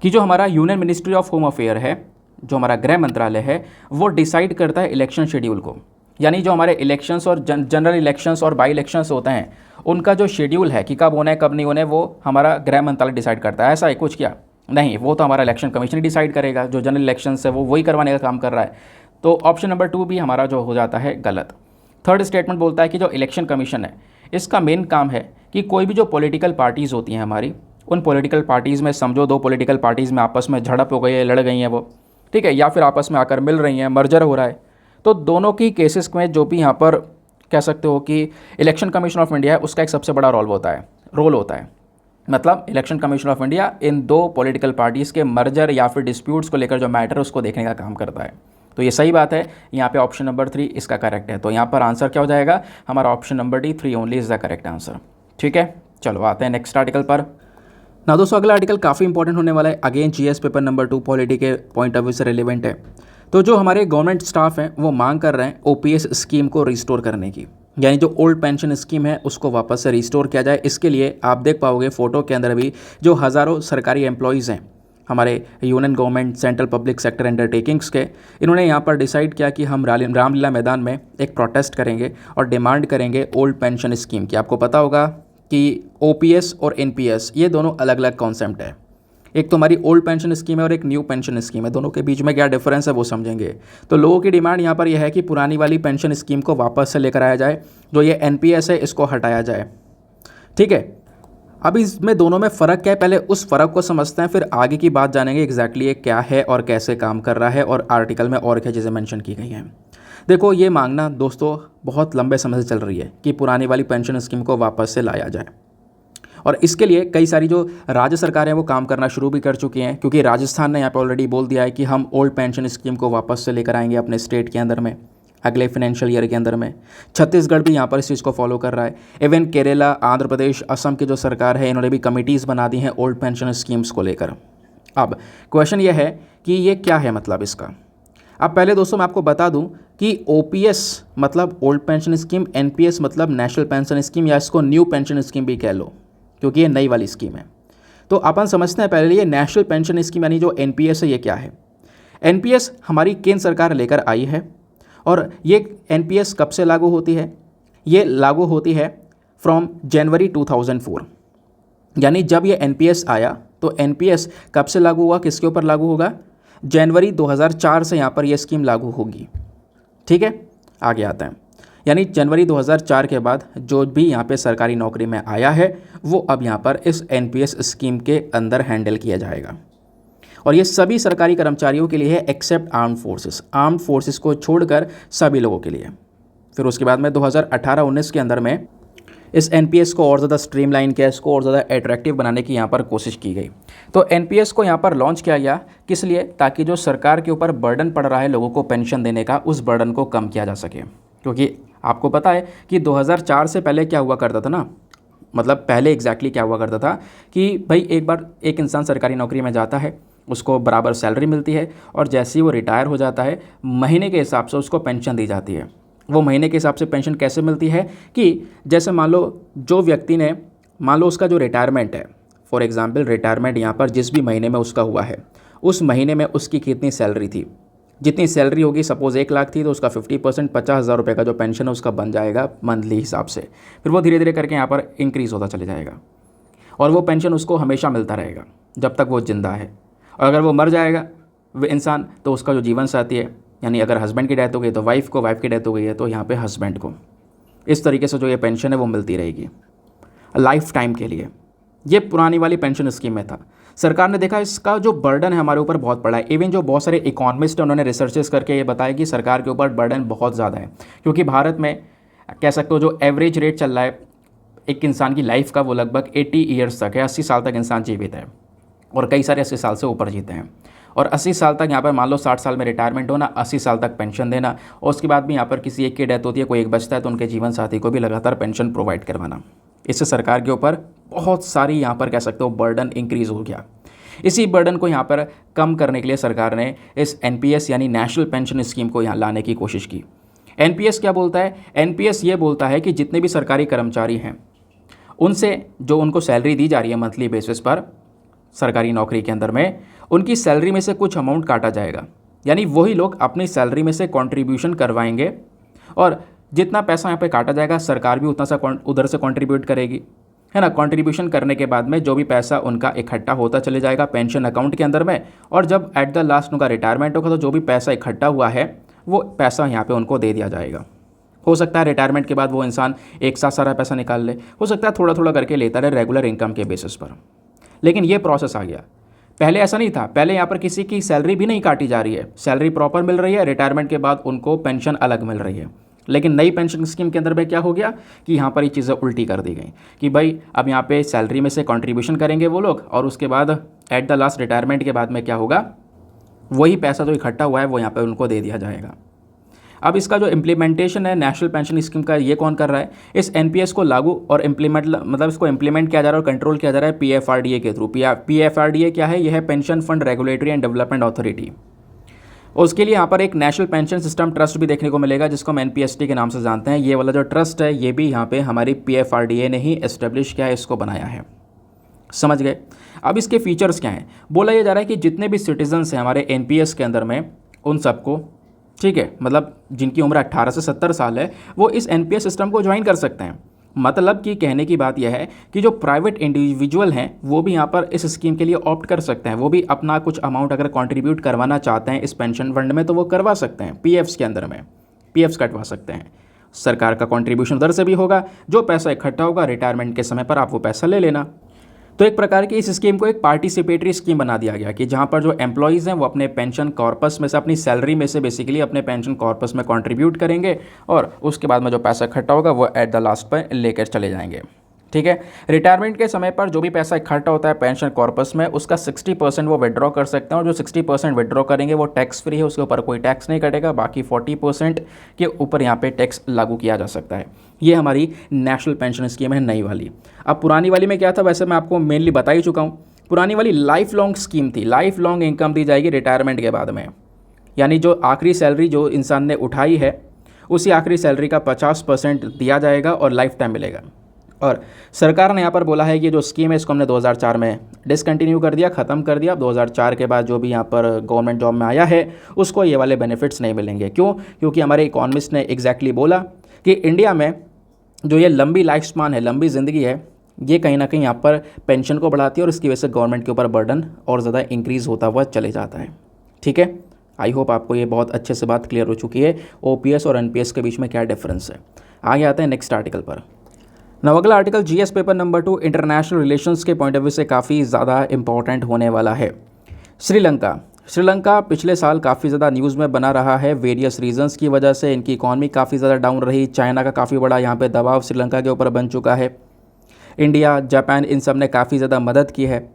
कि जो हमारा union ministry of home affair है, जो हमारा गृह मंत्रालय है, वो डिसाइड करता है इलेक्शन शेड्यूल को। यानी जो हमारे इलेक्शंस और जनरल इलेक्शंस और बाई इलेक्शंस होते हैं, उनका जो शेड्यूल है कि कब होना है कब नहीं होना है, वो हमारा गृह मंत्रालय डिसाइड करता है। ऐसा है कुछ क्या? नहीं, वो तो हमारा इलेक्शन कमीशन डिसाइड करेगा। जो जनरल इलेक्शंस है वो वही करवाने का काम कर रहा है। तो ऑप्शन नंबर 2 भी हमारा जो हो जाता है गलत। थर्ड स्टेटमेंट बोलता है कि जो इलेक्शन कमीशन है, इसका मेन काम है कि कोई भी जो पॉलिटिकल पार्टीज़ होती हैं हमारी, उन पॉलिटिकल पार्टीज़ में समझो 2 पॉलिटिकल पार्टीज़ में आपस में झड़प हो गई है, लड़ गई हैं वो, ठीक है, या फिर आपस में आकर मिल रही हैं, मर्जर हो रहा है, तो दोनों की केसेस में जो भी यहाँ पर कह सकते हो कि इलेक्शन कमीशन ऑफ इंडिया है, उसका एक सबसे बड़ा रोल होता है। मतलब election commission of India in 2 political parties के मर्जर या फिर डिस्प्यूट्स को लेकर जो मैटर है उसको देखने का काम करता है। तो ये सही बात है। यहाँ पे ऑप्शन नंबर 3 इसका करेक्ट है। तो यहाँ पर आंसर क्या हो जाएगा? हमारा option number D 3 only is the correct answer. ठीक है, चलो आते हैं नेक्स्ट आर्टिकल पर। ना दोस्तों अगला आर्टिकल काफ़ी इंपॉर्टेंट होने वाला है। Again GS paper number 2 polity के पॉइंट ऑफ व्यू से रिलेवेंट है। तो जो हमारे गवर्नमेंट स्टाफ हैं वो मांग कर रहे हैं ओपीएस स्कीम को रिस्टोर करने की, यानी जो ओल्ड पेंशन स्कीम है उसको वापस से रिस्टोर किया जाए। इसके लिए आप देख पाओगे फोटो के अंदर भी जो हज़ारों सरकारी एम्प्लॉयज़ हैं हमारे union government central public sector undertakings के, इन्होंने यहाँ पर डिसाइड किया कि हम रामलीला मैदान में एक प्रोटेस्ट करेंगे और डिमांड करेंगे ओल्ड पेंशन स्कीम की। आपको पता होगा कि ओपीएस और एनपीएस ये दोनों अलग अलग कॉन्सेप्ट है। एक तो हमारी ओल्ड पेंशन स्कीम है और एक न्यू पेंशन स्कीम है, दोनों के बीच में क्या डिफरेंस है वो समझेंगे। तो लोगों की डिमांड यहाँ पर यह है कि पुरानी वाली पेंशन स्कीम को वापस से लेकर आया जाए, जो ये एनपीएस है इसको हटाया जाए। ठीक है, अब इसमें दोनों में फ़र्क क्या है, पहले उस फ़र्क को समझते हैं, फिर आगे की बात जानेंगे एग्जैक्टली ये क्या है और कैसे काम कर रहा है और आर्टिकल में और क्या चीज़ें मेंशन की गई हैं। देखो ये मांगना दोस्तों बहुत लंबे समय से चल रही है कि पुरानी वाली पेंशन स्कीम को वापस से लाया जाए, और इसके लिए कई सारी जो राज्य सरकारें वो काम करना शुरू भी कर चुकी हैं, क्योंकि राजस्थान ने यहाँ पर ऑलरेडी बोल दिया है कि हम ओल्ड पेंशन स्कीम को वापस से लेकर आएंगे अपने स्टेट के अंदर में अगले फाइनेंशियल ईयर के अंदर में। छत्तीसगढ़ भी यहाँ पर इस चीज़ को फॉलो कर रहा है। इवन केरला, आंध्र प्रदेश, असम की जो सरकार है इन्होंने भी कमिटीज़ बना दी हैं ओल्ड पेंशन स्कीम्स को लेकर। अब क्वेश्चन ये है कि ये क्या है मतलब इसका। अब पहले दोस्तों मैं आपको बता दूं कि ओपीएस मतलब ओल्ड पेंशन स्कीम, एनपीएस मतलब नेशनल पेंशन स्कीम, या इसको न्यू पेंशन स्कीम भी कह लो क्योंकि ये नई वाली स्कीम है। तो अपन समझते हैं पहले ये नेशनल पेंशन स्कीम यानी जो एनपीएस है ये क्या है। एनपीएस हमारी केंद्र सरकार लेकर आई है, और ये एनपीएस कब से लागू होती है, ये लागू होती है फ्रॉम जनवरी 2004। यानी जब ये एनपीएस आया तो एनपीएस कब से लागू हुआ, किसके ऊपर लागू होगा, जनवरी 2004 से यहाँ पर ये स्कीम लागू होगी। ठीक है, आगे आता है, यानी जनवरी 2004 के बाद जो भी यहाँ पे सरकारी नौकरी में आया है वो अब यहाँ पर इस एनपीएस स्कीम के अंदर हैंडल किया जाएगा, और ये सभी सरकारी कर्मचारियों के लिए है except armed forces. Armed forces को छोड़कर सभी लोगों के लिए। फिर उसके बाद में 2018-19 के अंदर में इस एनपीएस को और ज़्यादा स्ट्रीमलाइन किया, इसको और ज़्यादा अट्रैक्टिव बनाने की यहाँ पर कोशिश की गई। तो एनपीएस को यहाँ पर लॉन्च किया गया किस लिए, ताकि जो सरकार के ऊपर बर्डन पड़ रहा है लोगों को पेंशन देने का, उस बर्डन को कम किया जा सके। क्योंकि आपको पता है कि 2004 से पहले क्या हुआ करता था ना, मतलब पहले एग्जैक्टली क्या हुआ करता था कि भाई एक बार एक इंसान सरकारी नौकरी में जाता है, उसको बराबर सैलरी मिलती है, और जैसे ही वो रिटायर हो जाता है महीने के हिसाब से उसको पेंशन दी जाती है। वो महीने के हिसाब से पेंशन कैसे मिलती है कि जैसे मान लो जो व्यक्ति ने, मान लो उसका जो रिटायरमेंट है, फॉर एग्जांपल रिटायरमेंट यहाँ पर जिस भी महीने में उसका हुआ है, उस महीने में उसकी कितनी सैलरी थी, जितनी सैलरी होगी, सपोज़ 1 लाख थी तो उसका 50% 50,000 रुपये का जो पेंशन है उसका बन जाएगा मंथली हिसाब से। फिर वो धीरे धीरे करके यहाँ पर इंक्रीज़ होता चले जाएगा, और वो पेंशन उसको हमेशा मिलता रहेगा जब तक वो ज़िंदा है। और अगर वो मर जाएगा वो इंसान, तो उसका जो जीवन साथी है, यानी अगर हस्बैंड की डेथ हो गई तो वाइफ को, वाइफ की डेथ हो गई है तो यहाँ पे हस्बैंड को, इस तरीके से जो ये पेंशन है वो मिलती रहेगी लाइफ टाइम के लिए। ये पुरानी वाली पेंशन स्कीम में था। सरकार ने देखा इसका जो बर्डन है हमारे ऊपर बहुत बड़ा है। इवन जो बहुत सारे इकोनॉमिस्ट हैं उन्होंने रिसर्चेस करके ये बताया कि सरकार के ऊपर बर्डन बहुत ज़्यादा है, क्योंकि भारत में कह सकते हो जो एवरेज रेट चल रहा है एक इंसान की लाइफ का वो लगभग 80 ईयर्स तक है, 80 साल तक इंसान जीवित है, और कई सारे 80 साल से ऊपर जीते हैं। और 80 साल तक यहाँ पर मान लो 60 साल में रिटायरमेंट होना, 80 साल तक पेंशन देना, और उसके बाद भी यहाँ पर किसी एक की डेथ होती है, कोई एक बचता है तो उनके जीवन साथी को भी लगातार पेंशन प्रोवाइड करवाना। इससे सरकार के ऊपर बहुत सारी यहाँ पर कह सकते हो बर्डन इंक्रीज़ हो गया। इसी बर्डन को यहाँ पर कम करने के लिए सरकार ने इस एनपीएस यानी नेशनल पेंशन स्कीम को यहाँ लाने की कोशिश की। एनपीएस क्या बोलता है, एनपीएस ये बोलता है कि जितने भी सरकारी कर्मचारी हैं उनसे जो उनको सैलरी दी जा रही है मंथली बेसिस पर सरकारी नौकरी के अंदर में, उनकी सैलरी में से कुछ अमाउंट काटा जाएगा, यानी वही लोग अपनी सैलरी में से कंट्रीब्यूशन करवाएंगे, और जितना पैसा यहाँ पे काटा जाएगा सरकार भी उतना सा उधर से कंट्रीब्यूट करेगी, है ना। कंट्रीब्यूशन करने के बाद में जो भी पैसा उनका इकट्ठा होता चले जाएगा पेंशन अकाउंट के अंदर में, और जब एट द लास्ट उनका रिटायरमेंट होगा तो जो भी पैसा इकट्ठा हुआ है वो पैसा यहाँ पे उनको दे दिया जाएगा। हो सकता है रिटायरमेंट के बाद वो इंसान एक साथ सारा पैसा निकाल ले, हो सकता है थोड़ा थोड़ा करके लेता रहे रेगुलर इनकम के बेसिस पर, लेकिन ये प्रोसेस आ गया। पहले ऐसा नहीं था, पहले यहाँ पर किसी की सैलरी भी नहीं काटी जा रही है, सैलरी प्रॉपर मिल रही है, रिटायरमेंट के बाद उनको पेंशन अलग मिल रही है। लेकिन नई पेंशन स्कीम के अंदर में क्या हो गया कि यहाँ पर ये चीज़ें उल्टी कर दी गई कि भाई अब यहाँ पे सैलरी में से कंट्रीब्यूशन करेंगे वो लोग, और उसके बाद एट द लास्ट रिटायरमेंट के बाद में क्या होगा, वही पैसा जो इकट्ठा हुआ है वो यहाँ पे उनको दे दिया जाएगा। अब इसका जो इम्प्लीमेंटेशन है नेशनल पेंशन स्कीम का, ये कौन कर रहा है? इस एनपीएस को लागू और इम्प्लीमेंट, मतलब इसको इम्प्लीमेंट किया जा रहा है और कंट्रोल किया जा रहा है पीएफआरडीए के थ्रू। पीएफआरडीए क्या है? यह है pension fund regulatory and development authority. उसके लिए यहाँ पर एक नेशनल पेंशन सिस्टम ट्रस्ट भी देखने को मिलेगा, जिसको हम एनपीएसटी के नाम से जानते हैं। ये वाला जो ट्रस्ट है ये भी यहाँ पे हमारी पीएफआरडीए ने ही एस्टेब्लिश किया है, इसको बनाया है। समझ गए? अब इसके फीचर्स क्या हैं? बोला ये जा रहा है कि जितने भी सिटीजन्स हैं हमारे एनपीएस के अंदर में, उन सबको, ठीक है, मतलब जिनकी उम्र 18 से 70 साल है, वो इस एनपीएस सिस्टम को ज्वाइन कर सकते हैं। मतलब कि कहने की बात यह है कि जो प्राइवेट इंडिविजुअल हैं वो भी यहाँ पर इस स्कीम के लिए ऑप्ट कर सकते हैं। वो भी अपना कुछ अमाउंट अगर कंट्रीब्यूट करवाना चाहते हैं इस पेंशन फंड में तो वो करवा सकते हैं। पीएफ्स के अंदर में पीएफ्स कटवा सकते हैं। सरकार का कंट्रीब्यूशन उधर से भी होगा, जो पैसा इकट्ठा होगा रिटायरमेंट के समय पर आप वो पैसा ले लेना। तो एक प्रकार की इस स्कीम को एक पार्टिसिपेटरी स्कीम बना दिया गया कि जहां पर जो एम्प्लॉयज़ हैं वो अपने पेंशन कॉर्पस में से, अपनी सैलरी में से बेसिकली अपने पेंशन कॉर्पस में कंट्रीब्यूट करेंगे और उसके बाद में जो पैसा इकट्ठा होगा वो एट द लास्ट पर लेकर चले जाएंगे। ठीक है। रिटायरमेंट के समय पर जो भी पैसा इकट्ठा होता है पेंशन कॉर्पस में, उसका 60% वो विड्रॉ कर सकते हैं और जो 60% विड्रॉ करेंगे वो टैक्स फ्री है, उसके ऊपर कोई टैक्स नहीं कटेगा। बाकी 40% के ऊपर यहाँ पे टैक्स लागू किया जा सकता है। ये हमारी नेशनल पेंशन स्कीम है नई वाली। अब पुरानी वाली में क्या था, वैसे मैं आपको मेनली बता ही चुका हूँ। पुरानी वाली लाइफ लॉन्ग स्कीम थी, लाइफ लॉन्ग इनकम दी जाएगी रिटायरमेंट के बाद में, यानी जो आखिरी सैलरी जो इंसान ने उठाई है उसी आखिरी सैलरी का 50% दिया जाएगा और लाइफ टाइम मिलेगा। और सरकार ने यहाँ पर बोला है कि जो स्कीम है इसको हमने 2004 में डिसकंटिन्यू कर दिया, ख़त्म कर दिया। 2004 के बाद जो भी यहाँ पर गवर्नमेंट जॉब में आया है उसको ये वाले बेनिफिट्स नहीं मिलेंगे। क्यों? क्योंकि हमारे इकोनॉमिस्ट ने एग्जैक्टली बोला कि इंडिया में जो ये लंबी लाइफ स्पान है, लंबी ज़िंदगी है, ये कहीं ना कहीं यहाँ पर पेंशन को बढ़ाती है और इसकी वजह से गवर्नमेंट के ऊपर बर्डन और ज़्यादा इंक्रीज़ होता हुआ चले जाता है। ठीक है, आई होप आपको ये बहुत अच्छे से बात क्लियर हो चुकी है ओपीएस और एनपीएस के बीच में क्या डिफरेंस है। आगे आते हैं नेक्स्ट आर्टिकल पर। नव अगला article GS paper number 2 international relations के पॉइंट ऑफ व्यू से काफ़ी ज़्यादा इंपॉर्टेंट होने वाला है। श्रीलंका पिछले साल काफ़ी ज़्यादा न्यूज़ में बना रहा है। वेरियस रीजंस की वजह से इनकी इकॉनमी काफ़ी ज़्यादा डाउन रही। चाइना का काफ़ी बड़ा यहाँ पे दबाव श्रीलंका के ऊपर बन चुका है। इंडिया, जापान, इन सब ने काफ़ी ज़्यादा मदद की है।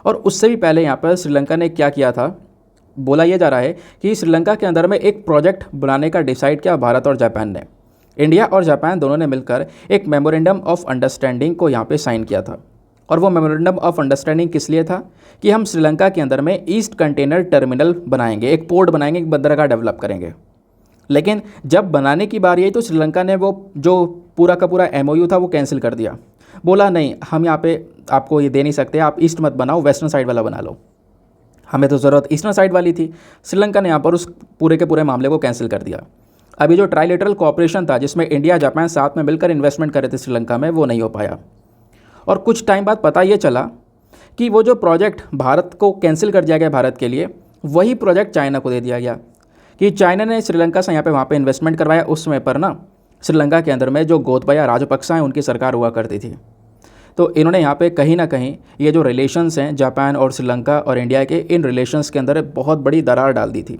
और उससे भी पहले यहाँ पर श्रीलंका ने क्या किया था, बोला यह जा रहा है कि श्रीलंका के अंदर में एक प्रोजेक्ट बनाने का डिसाइड किया भारत और जापान ने। इंडिया और जापान दोनों ने मिलकर एक मेमोरेंडम ऑफ अंडरस्टैंडिंग को यहाँ पे साइन किया था। और वो मेमोरेंडम ऑफ अंडरस्टैंडिंग किस लिए था कि हम श्रीलंका के अंदर में ईस्ट कंटेनर टर्मिनल बनाएंगे, एक पोर्ट बनाएंगे, एक बंदरगाह डेवलप करेंगे। लेकिन जब बनाने की बारी आई तो श्रीलंका ने वो जो पूरा का पूरा एमओयू था वो कैंसिल कर दिया। बोला नहीं, हम यहाँ पे आपको ये दे नहीं सकते, आप ईस्ट मत बनाओ, वेस्टर्न साइड वाला बना लो, हमें तो ज़रूरत ईस्टर्न साइड वाली थी। श्रीलंका ने यहाँ पर उस पूरे के पूरे मामले को कैंसिल कर दिया। अभी जो ट्राइलेटरल कोऑपरेशन था जिसमें इंडिया जापान साथ में मिलकर इन्वेस्टमेंट कर रहे थे श्रीलंका में, वो नहीं हो पाया। और कुछ टाइम बाद पता ये चला कि वो जो प्रोजेक्ट भारत को कैंसिल कर दिया गया भारत के लिए, वही प्रोजेक्ट चाइना को दे दिया गया कि चाइना ने श्रीलंका से यहाँ पे वहाँ पे इन्वेस्टमेंट करवाया। उस समय पर ना श्रीलंका के अंदर में जो गोतबाया राजपक्सा हैं उनकी सरकार हुआ करती थी। तो इन्होंने यहाँ पे कहीं ना कहीं ये जो रिलेशंस हैं जापान और श्रीलंका और इंडिया के, इन रिलेशंस के अंदर बहुत बड़ी दरार डाल दी थी।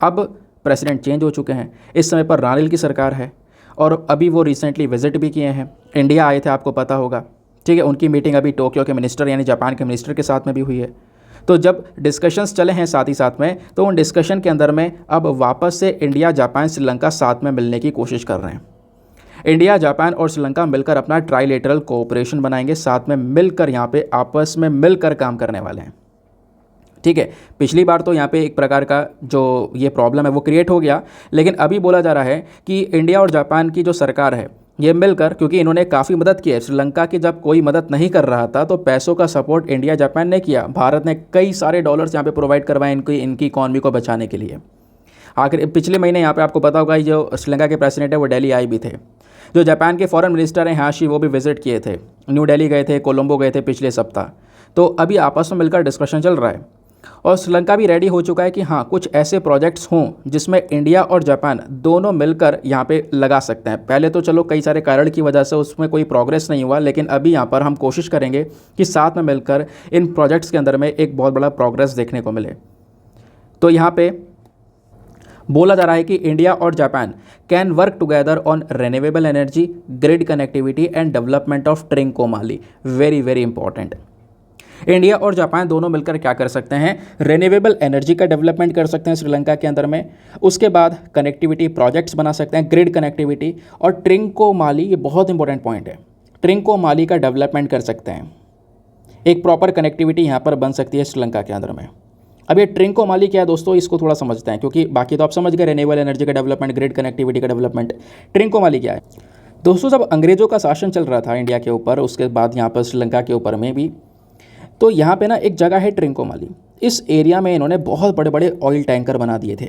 अब प्रेसिडेंट चेंज हो चुके हैं, इस समय पर रानिल की सरकार है और अभी वो रिसेंटली विजिट भी किए हैं, इंडिया आए थे, आपको पता होगा। ठीक है, उनकी मीटिंग अभी टोक्यो के मिनिस्टर यानी जापान के मिनिस्टर के साथ में भी हुई है। तो जब डिस्कशंस चले हैं साथ ही साथ में, तो उन डिस्कशन के अंदर में अब वापस से इंडिया, जापान, श्रीलंका साथ में मिलने की कोशिश कर रहे हैं। इंडिया, जापान और श्रीलंका मिलकर अपना ट्राइलेटरल कोऑपरेशन बनाएंगे, साथ में मिलकर यहाँ पे आपस में मिलकर काम करने वाले हैं। ठीक है, पिछली बार तो यहाँ पे एक प्रकार का जो ये प्रॉब्लम है वो क्रिएट हो गया, लेकिन अभी बोला जा रहा है कि इंडिया और जापान की जो सरकार है ये मिलकर, क्योंकि इन्होंने काफ़ी मदद की है श्रीलंका की, जब कोई मदद नहीं कर रहा था तो पैसों का सपोर्ट इंडिया जापान ने किया। भारत ने कई सारे डॉलर्स यहाँ पे प्रोवाइड करवाए इनकी इकॉनमी को बचाने के लिए। आखिर पिछले महीने यहाँ पे आपको पता होगा जो श्रीलंका के प्रेसिडेंट है वो दिल्ली आए भी थे। जो जापान के फॉरेन मिनिस्टर हैं हाशी, वो भी विजिट किए थे, न्यू दिल्ली गए थे, कोलंबो गए थे पिछले सप्ताह। तो अभी आपस में मिलकर डिस्कशन चल रहा है और श्रीलंका भी रेडी हो चुका है कि हाँ कुछ ऐसे प्रोजेक्ट्स हों जिसमें इंडिया और जापान दोनों मिलकर यहाँ पे लगा सकते हैं। पहले तो चलो कई सारे कारण की वजह से उसमें कोई प्रोग्रेस नहीं हुआ, लेकिन अभी यहाँ पर हम कोशिश करेंगे कि साथ में मिलकर इन प्रोजेक्ट्स के अंदर में एक बहुत बड़ा प्रोग्रेस देखने को मिले। तो यहाँ पे बोला जा रहा है कि इंडिया और Japan can work together on renewable energy, grid connectivity and development of Trincomalee. Very very important. India और जापान दोनों मिलकर क्या कर सकते हैं, रिन्यूएबल एनर्जी का डेवलपमेंट कर सकते हैं श्रीलंका के अंदर में। उसके बाद कनेक्टिविटी प्रोजेक्ट्स बना सकते हैं, ग्रिड कनेक्टिविटी, और ट्रिंकोमाली, ये बहुत इंपॉर्टेंट पॉइंट है, ट्रिंकोमाली का डेवलपमेंट कर सकते हैं। एक प्रॉपर कनेक्टिविटी यहाँ पर बन सकती है श्रीलंका के अंदर में। अब ये ट्रिंकोमाली क्या है दोस्तों, इसको थोड़ा समझते हैं, क्योंकि बाकी तो आप समझ गए, रिन्यूएबल एनर्जी का डेवलपमेंट, ग्रिड कनेक्टिविटी का डेवलपमेंट। ट्रिंकोमाली क्या है दोस्तों, जब अंग्रेज़ों का शासन चल रहा था इंडिया के ऊपर, उसके बाद यहाँ पर श्रीलंका के ऊपर में भी, तो यहाँ पे ना एक जगह है ट्रिंकोमाली। इस एरिया में इन्होंने बहुत बड़े बड़े ऑयल टैंकर बना दिए थे,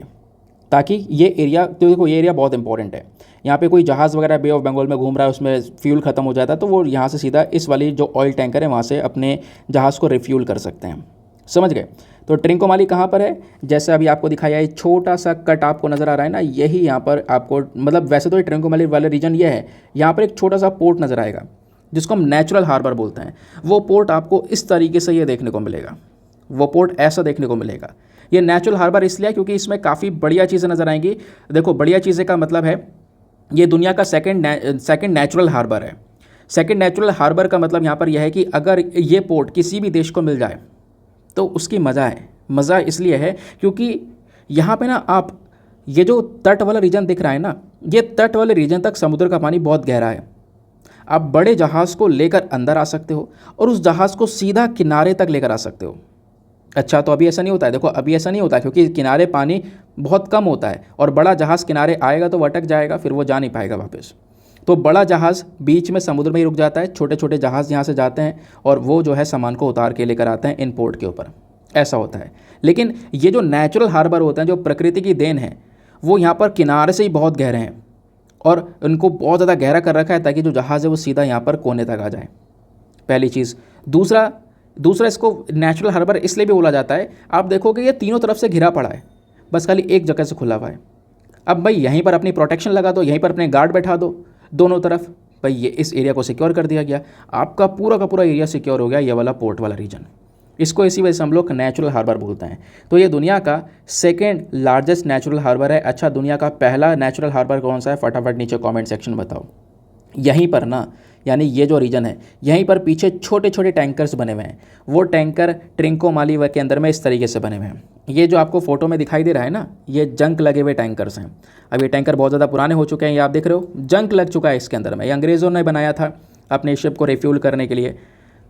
ताकि ये एरिया, तो देखो ये एरिया बहुत इंपॉर्टेंट है, यहाँ पे कोई जहाज़ वगैरह बे ऑफ बंगाल में घूम रहा है, उसमें फ्यूल ख़त्म हो जाता है, तो वो यहाँ से सीधा इस वाली जो ऑयल टैंकर है वहाँ से अपने जहाज़ को रिफ्यूल कर सकते हैं। समझ गए। तो ट्रिंकोमाली कहाँ पर है, जैसे अभी आपको दिखाया है, छोटा सा कट आपको नज़र आ रहा है ना, यही यहाँ पर आपको, मतलब वैसे तो ये ट्रिंकोमाली वाला रीजन ये है, यहाँ पर एक छोटा सा पोर्ट नज़र आएगा जिसको हम नेचुरल हार्बर बोलते हैं। वो पोर्ट आपको इस तरीके से ये देखने को मिलेगा, वो पोर्ट ऐसा देखने को मिलेगा। ये नेचुरल हार्बर इसलिए क्योंकि इसमें काफ़ी बढ़िया चीज़ें नज़र आएंगी। देखो बढ़िया चीज़ें का मतलब है, ये दुनिया का सेकंड नेचुरल हार्बर है। सेकंड नेचुरल हार्बर का मतलब यहाँ पर यह है कि अगर ये पोर्ट किसी भी देश को मिल जाए तो उसकी मज़ा है। मज़ा इसलिए है क्योंकि यहाँ पे ना आप, ये जो तट वाला रीजन दिख रहा है ना, ये तट वाले रीजन तक समुद्र का पानी बहुत गहरा है। आप बड़े जहाज़ को लेकर अंदर आ सकते हो और उस जहाज़ को सीधा किनारे तक लेकर आ सकते हो। अच्छा, तो अभी ऐसा नहीं होता है, देखो अभी ऐसा नहीं होता क्योंकि किनारे पानी बहुत कम होता है, और बड़ा जहाज़ किनारे आएगा तो वो अटक जाएगा, फिर वो जा नहीं पाएगा वापस। तो बड़ा जहाज़ बीच में समुद्र में ही रुक जाता है, छोटे छोटे जहाज़ यहाँ से जाते हैं और वो जो है सामान को उतार के लेकर आते हैं इन पोर्ट के ऊपर, ऐसा होता है। लेकिन ये जो नेचुरल हार्बर होते हैं, जो प्रकृति की देन है, वो यहाँ पर किनारे से ही बहुत गहरे हैं और उनको बहुत ज़्यादा गहरा कर रखा है ताकि जो जहाज़ है वो सीधा यहाँ पर कोने तक आ जाए, पहली चीज़। दूसरा इसको नेचुरल हार्बर इसलिए भी बोला जाता है, आप देखोगे ये तीनों तरफ से घिरा पड़ा है, बस खाली एक जगह से खुला हुआ है। अब भाई यहीं पर अपनी प्रोटेक्शन लगा दो, यहीं पर अपने गार्ड बैठा दो दोनों तरफ, भाई ये इस एरिया को सिक्योर कर दिया गया, आपका पूरा का पूरा एरिया सिक्योर हो गया, ये वाला पोर्ट वाला रीजन। इसको इसी वजह से हम लोग नेचुरल हार्बर बोलते हैं। तो ये दुनिया का सेकेंड लार्जेस्ट नेचुरल हार्बर है। अच्छा, दुनिया का पहला नेचुरल हार्बर कौन सा है, फटाफट नीचे कमेंट सेक्शन में बताओ। यहीं पर ना, यानी ये जो रीजन है, यहीं पर पीछे छोटे छोटे टैंकर्स बने हुए हैं, वो टैंकर ट्रिंकोमाली के अंदर में इस तरीके से बने हुए हैं। ये जो आपको फोटो में दिखाई दे रहा है ना, ये जंक लगे हुए टैंकर्स हैं। अब ये टैंकर बहुत ज़्यादा पुराने हो चुके हैं, ये आप देख रहे हो जंक लग चुका है इसके अंदर में। ये अंग्रेज़ों ने बनाया था अपने शिप को रिफ्यूल करने के लिए,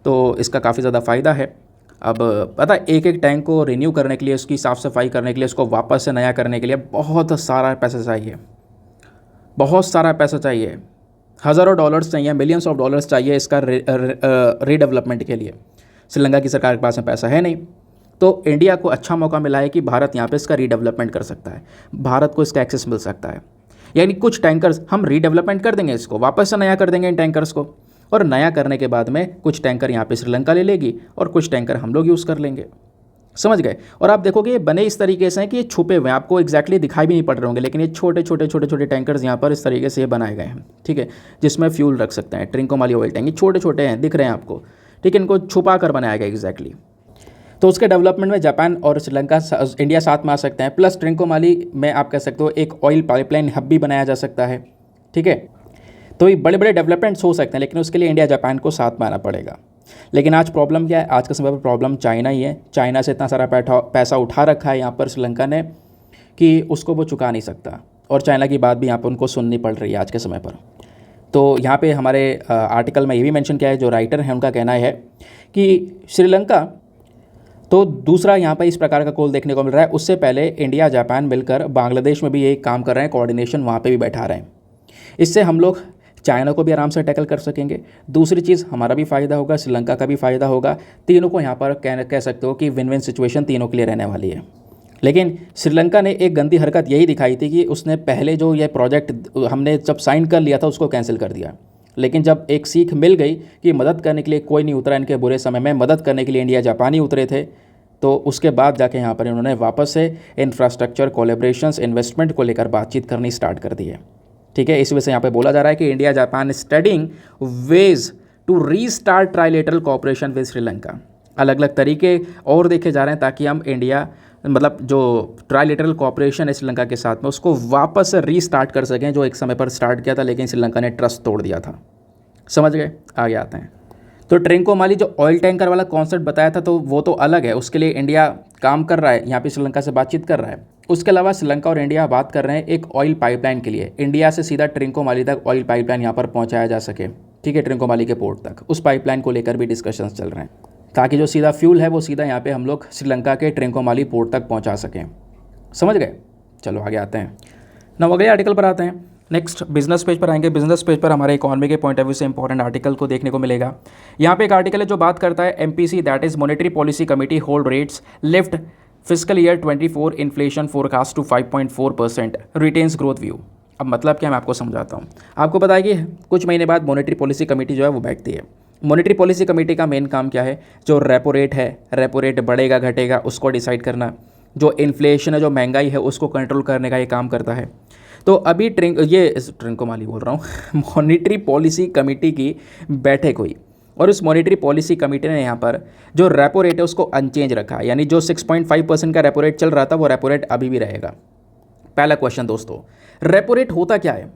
तो इसका काफ़ी ज़्यादा फ़ायदा है। अब पता है, एक एक टैंक को रिन्यू करने के लिए, उसकी साफ़ सफाई करने के लिए, उसको वापस से नया करने के लिए बहुत सारा पैसा चाहिए, बहुत सारा पैसा चाहिए, हज़ारों डॉलर्स चाहिए, मिलियंस ऑफ डॉलर्स चाहिए इसका रीडेवलपमेंट के लिए। श्रीलंका की सरकार के पास में पैसा है नहीं, तो इंडिया को अच्छा मौका मिला है कि भारत यहाँ पे इसका रीडेवलपमेंट कर सकता है, भारत को इसका एक्सेस मिल सकता है। यानी कुछ टैंकर्स हम रीडेवलपमेंट कर देंगे, इसको वापस से नया कर देंगे इन टैंकर्स को, और नया करने के बाद में कुछ टैंकर यहाँ पे श्रीलंका ले लेगी और कुछ टैंकर हम लोग यूज़ कर लेंगे। समझ गए। और आप देखोगे ये बने इस तरीके से हैं कि ये छुपे हुए हैं, आपको एग्जैक्टली दिखाई भी नहीं पड़ रहे होंगे, लेकिन ये छोटे छोटे छोटे छोटे टैंकर्स यहाँ पर इस तरीके से ये बनाए गए हैं, ठीक है, जिसमें फ्यूल रख सकते हैं। ट्रिंकोमाली ऑयल टैंक, ये छोटे छोटे हैं, दिख रहे हैं आपको, ठीक है, इनको छुपा कर बनाया गया एग्जैक्टली। तो उसके डेवलपमेंट में जापान और श्रीलंका, इंडिया साथ में आ सकते हैं। प्लस ट्रिंकोमाली में आप कह सकते हो एक ऑयल पाइपलाइन हब भी बनाया जा सकता है, ठीक है। तो ये बड़े बड़े डेवलपमेंट्स हो सकते हैं, लेकिन उसके लिए इंडिया जापान को साथ में आना पड़ेगा। लेकिन आज प्रॉब्लम क्या है, आज के समय पर प्रॉब्लम चाइना ही है। चाइना से इतना सारा पैसा उठा रखा है यहाँ पर श्रीलंका ने कि उसको वो चुका नहीं सकता, और चाइना की बात भी यहाँ पर उनको सुननी पड़ रही है आज के समय पर। तो यहाँ पे हमारे आर्टिकल में ये भी मेंशन किया है, जो राइटर हैं उनका कहना है कि श्रीलंका, तो दूसरा यहाँ पर इस प्रकार का कॉल देखने को मिल रहा है। उससे पहले इंडिया जापान मिलकर बांग्लादेश में भी यही काम कर रहे हैं, कोऑर्डिनेशन वहाँ पे भी बैठा रहे हैं। इससे हम लोग चाइना को भी आराम से टैकल कर सकेंगे। दूसरी चीज़, हमारा भी फ़ायदा होगा, श्रीलंका का भी फ़ायदा होगा। तीनों को यहाँ पर कह सकते हो कि विन विन सिचुएशन तीनों के लिए रहने वाली है। लेकिन श्रीलंका ने एक गंदी हरकत यही दिखाई थी कि उसने पहले जो ये प्रोजेक्ट हमने जब साइन कर लिया था उसको कैंसिल कर दिया। लेकिन जब एक सीख मिल गई कि मदद करने के लिए कोई नहीं उतरा, इनके बुरे समय में मदद करने के लिए इंडिया जापानी उतरे थे, तो उसके बाद जाके यहाँ पर इन्होंने वापस से इंफ्रास्ट्रक्चर, कोलैबोरेशंस, इन्वेस्टमेंट को लेकर बातचीत करनी स्टार्ट कर दी है, ठीक है। इस वजह से यहाँ पे बोला जा रहा है कि India Japan studying ways to restart trilateral cooperation with Sri Lanka. अलग अलग तरीके और देखे जा रहे हैं ताकि हम इंडिया, मतलब जो ट्राइलेटरल कोऑपरेशन है श्रीलंका के साथ में, उसको वापस से रीस्टार्ट कर सकें, जो एक समय पर स्टार्ट किया था लेकिन श्रीलंका ने ट्रस्ट तोड़ दिया था। समझ गए, आगे आते हैं। तो ट्रिंकोमाली जो ऑयल टैंकर वाला कॉन्सेप्ट बताया था तो वो तो अलग है, उसके लिए इंडिया काम कर रहा है, यहाँ पे श्रीलंका से बातचीत कर रहा है। उसके अलावा श्रीलंका और इंडिया बात कर रहे हैं एक ऑयल पाइपलाइन के लिए, इंडिया से सीधा ट्रिंकोमाली तक ऑयल पाइपलाइन यहाँ पर पहुँचाया जा सके, ठीक है, ट्रिंकोमाली के पोर्ट तक। उस पाइपलाइन को लेकर भी डिस्कशंस चल रहे हैं ताकि जो सीधा फ्यूल है वो सीधा यहाँ पे हम लोग श्रीलंका के ट्रिंकोमाली पोर्ट तक पहुँचा सकें। समझ गए? चलो आगे आते हैं। ना अगले आर्टिकल पर आते हैं। नेक्स्ट बिजनेस पेज पर आएंगे। बिजनेस पेज पर हमारे इकोनॉमी के पॉइंट ऑफ व्यू से इंपॉर्टेंट आर्टिकल को देखने को मिलेगा। यहाँ पे एक आर्टिकल है जो बात करता है MPC that is monetary policy committee hold rates lift physical year 24 inflation forecast to 5.4% retains growth view. अब मतलब क्या, मैं आपको समझाता हूँ। आपको पता है कि कुछ महीने बाद मॉनेटरी पॉलिसी कमेटी जो है वो बैठती है। मॉनेटरी पॉलिसी कमेटी का मेन काम क्या है? जो रेपो रेट है, रेपो रेट बढ़ेगा घटेगा उसको डिसाइड करना, जो इन्फ्लेशन है, जो महंगाई है उसको कंट्रोल करने का ये काम करता है। तो अभी ट्रिंकोमाली बोल रहा हूँ मॉनेटरी पॉलिसी कमेटी की बैठक हुई और उस मॉनेटरी पॉलिसी कमेटी ने यहाँ पर जो रेपो रेट है उसको अनचेंज रखा, यानी जो 6.5% का रेपो रेट चल रहा था वो रेपो रेट अभी भी रहेगा। पहला क्वेश्चन दोस्तों, रेपो रेट होता क्या है?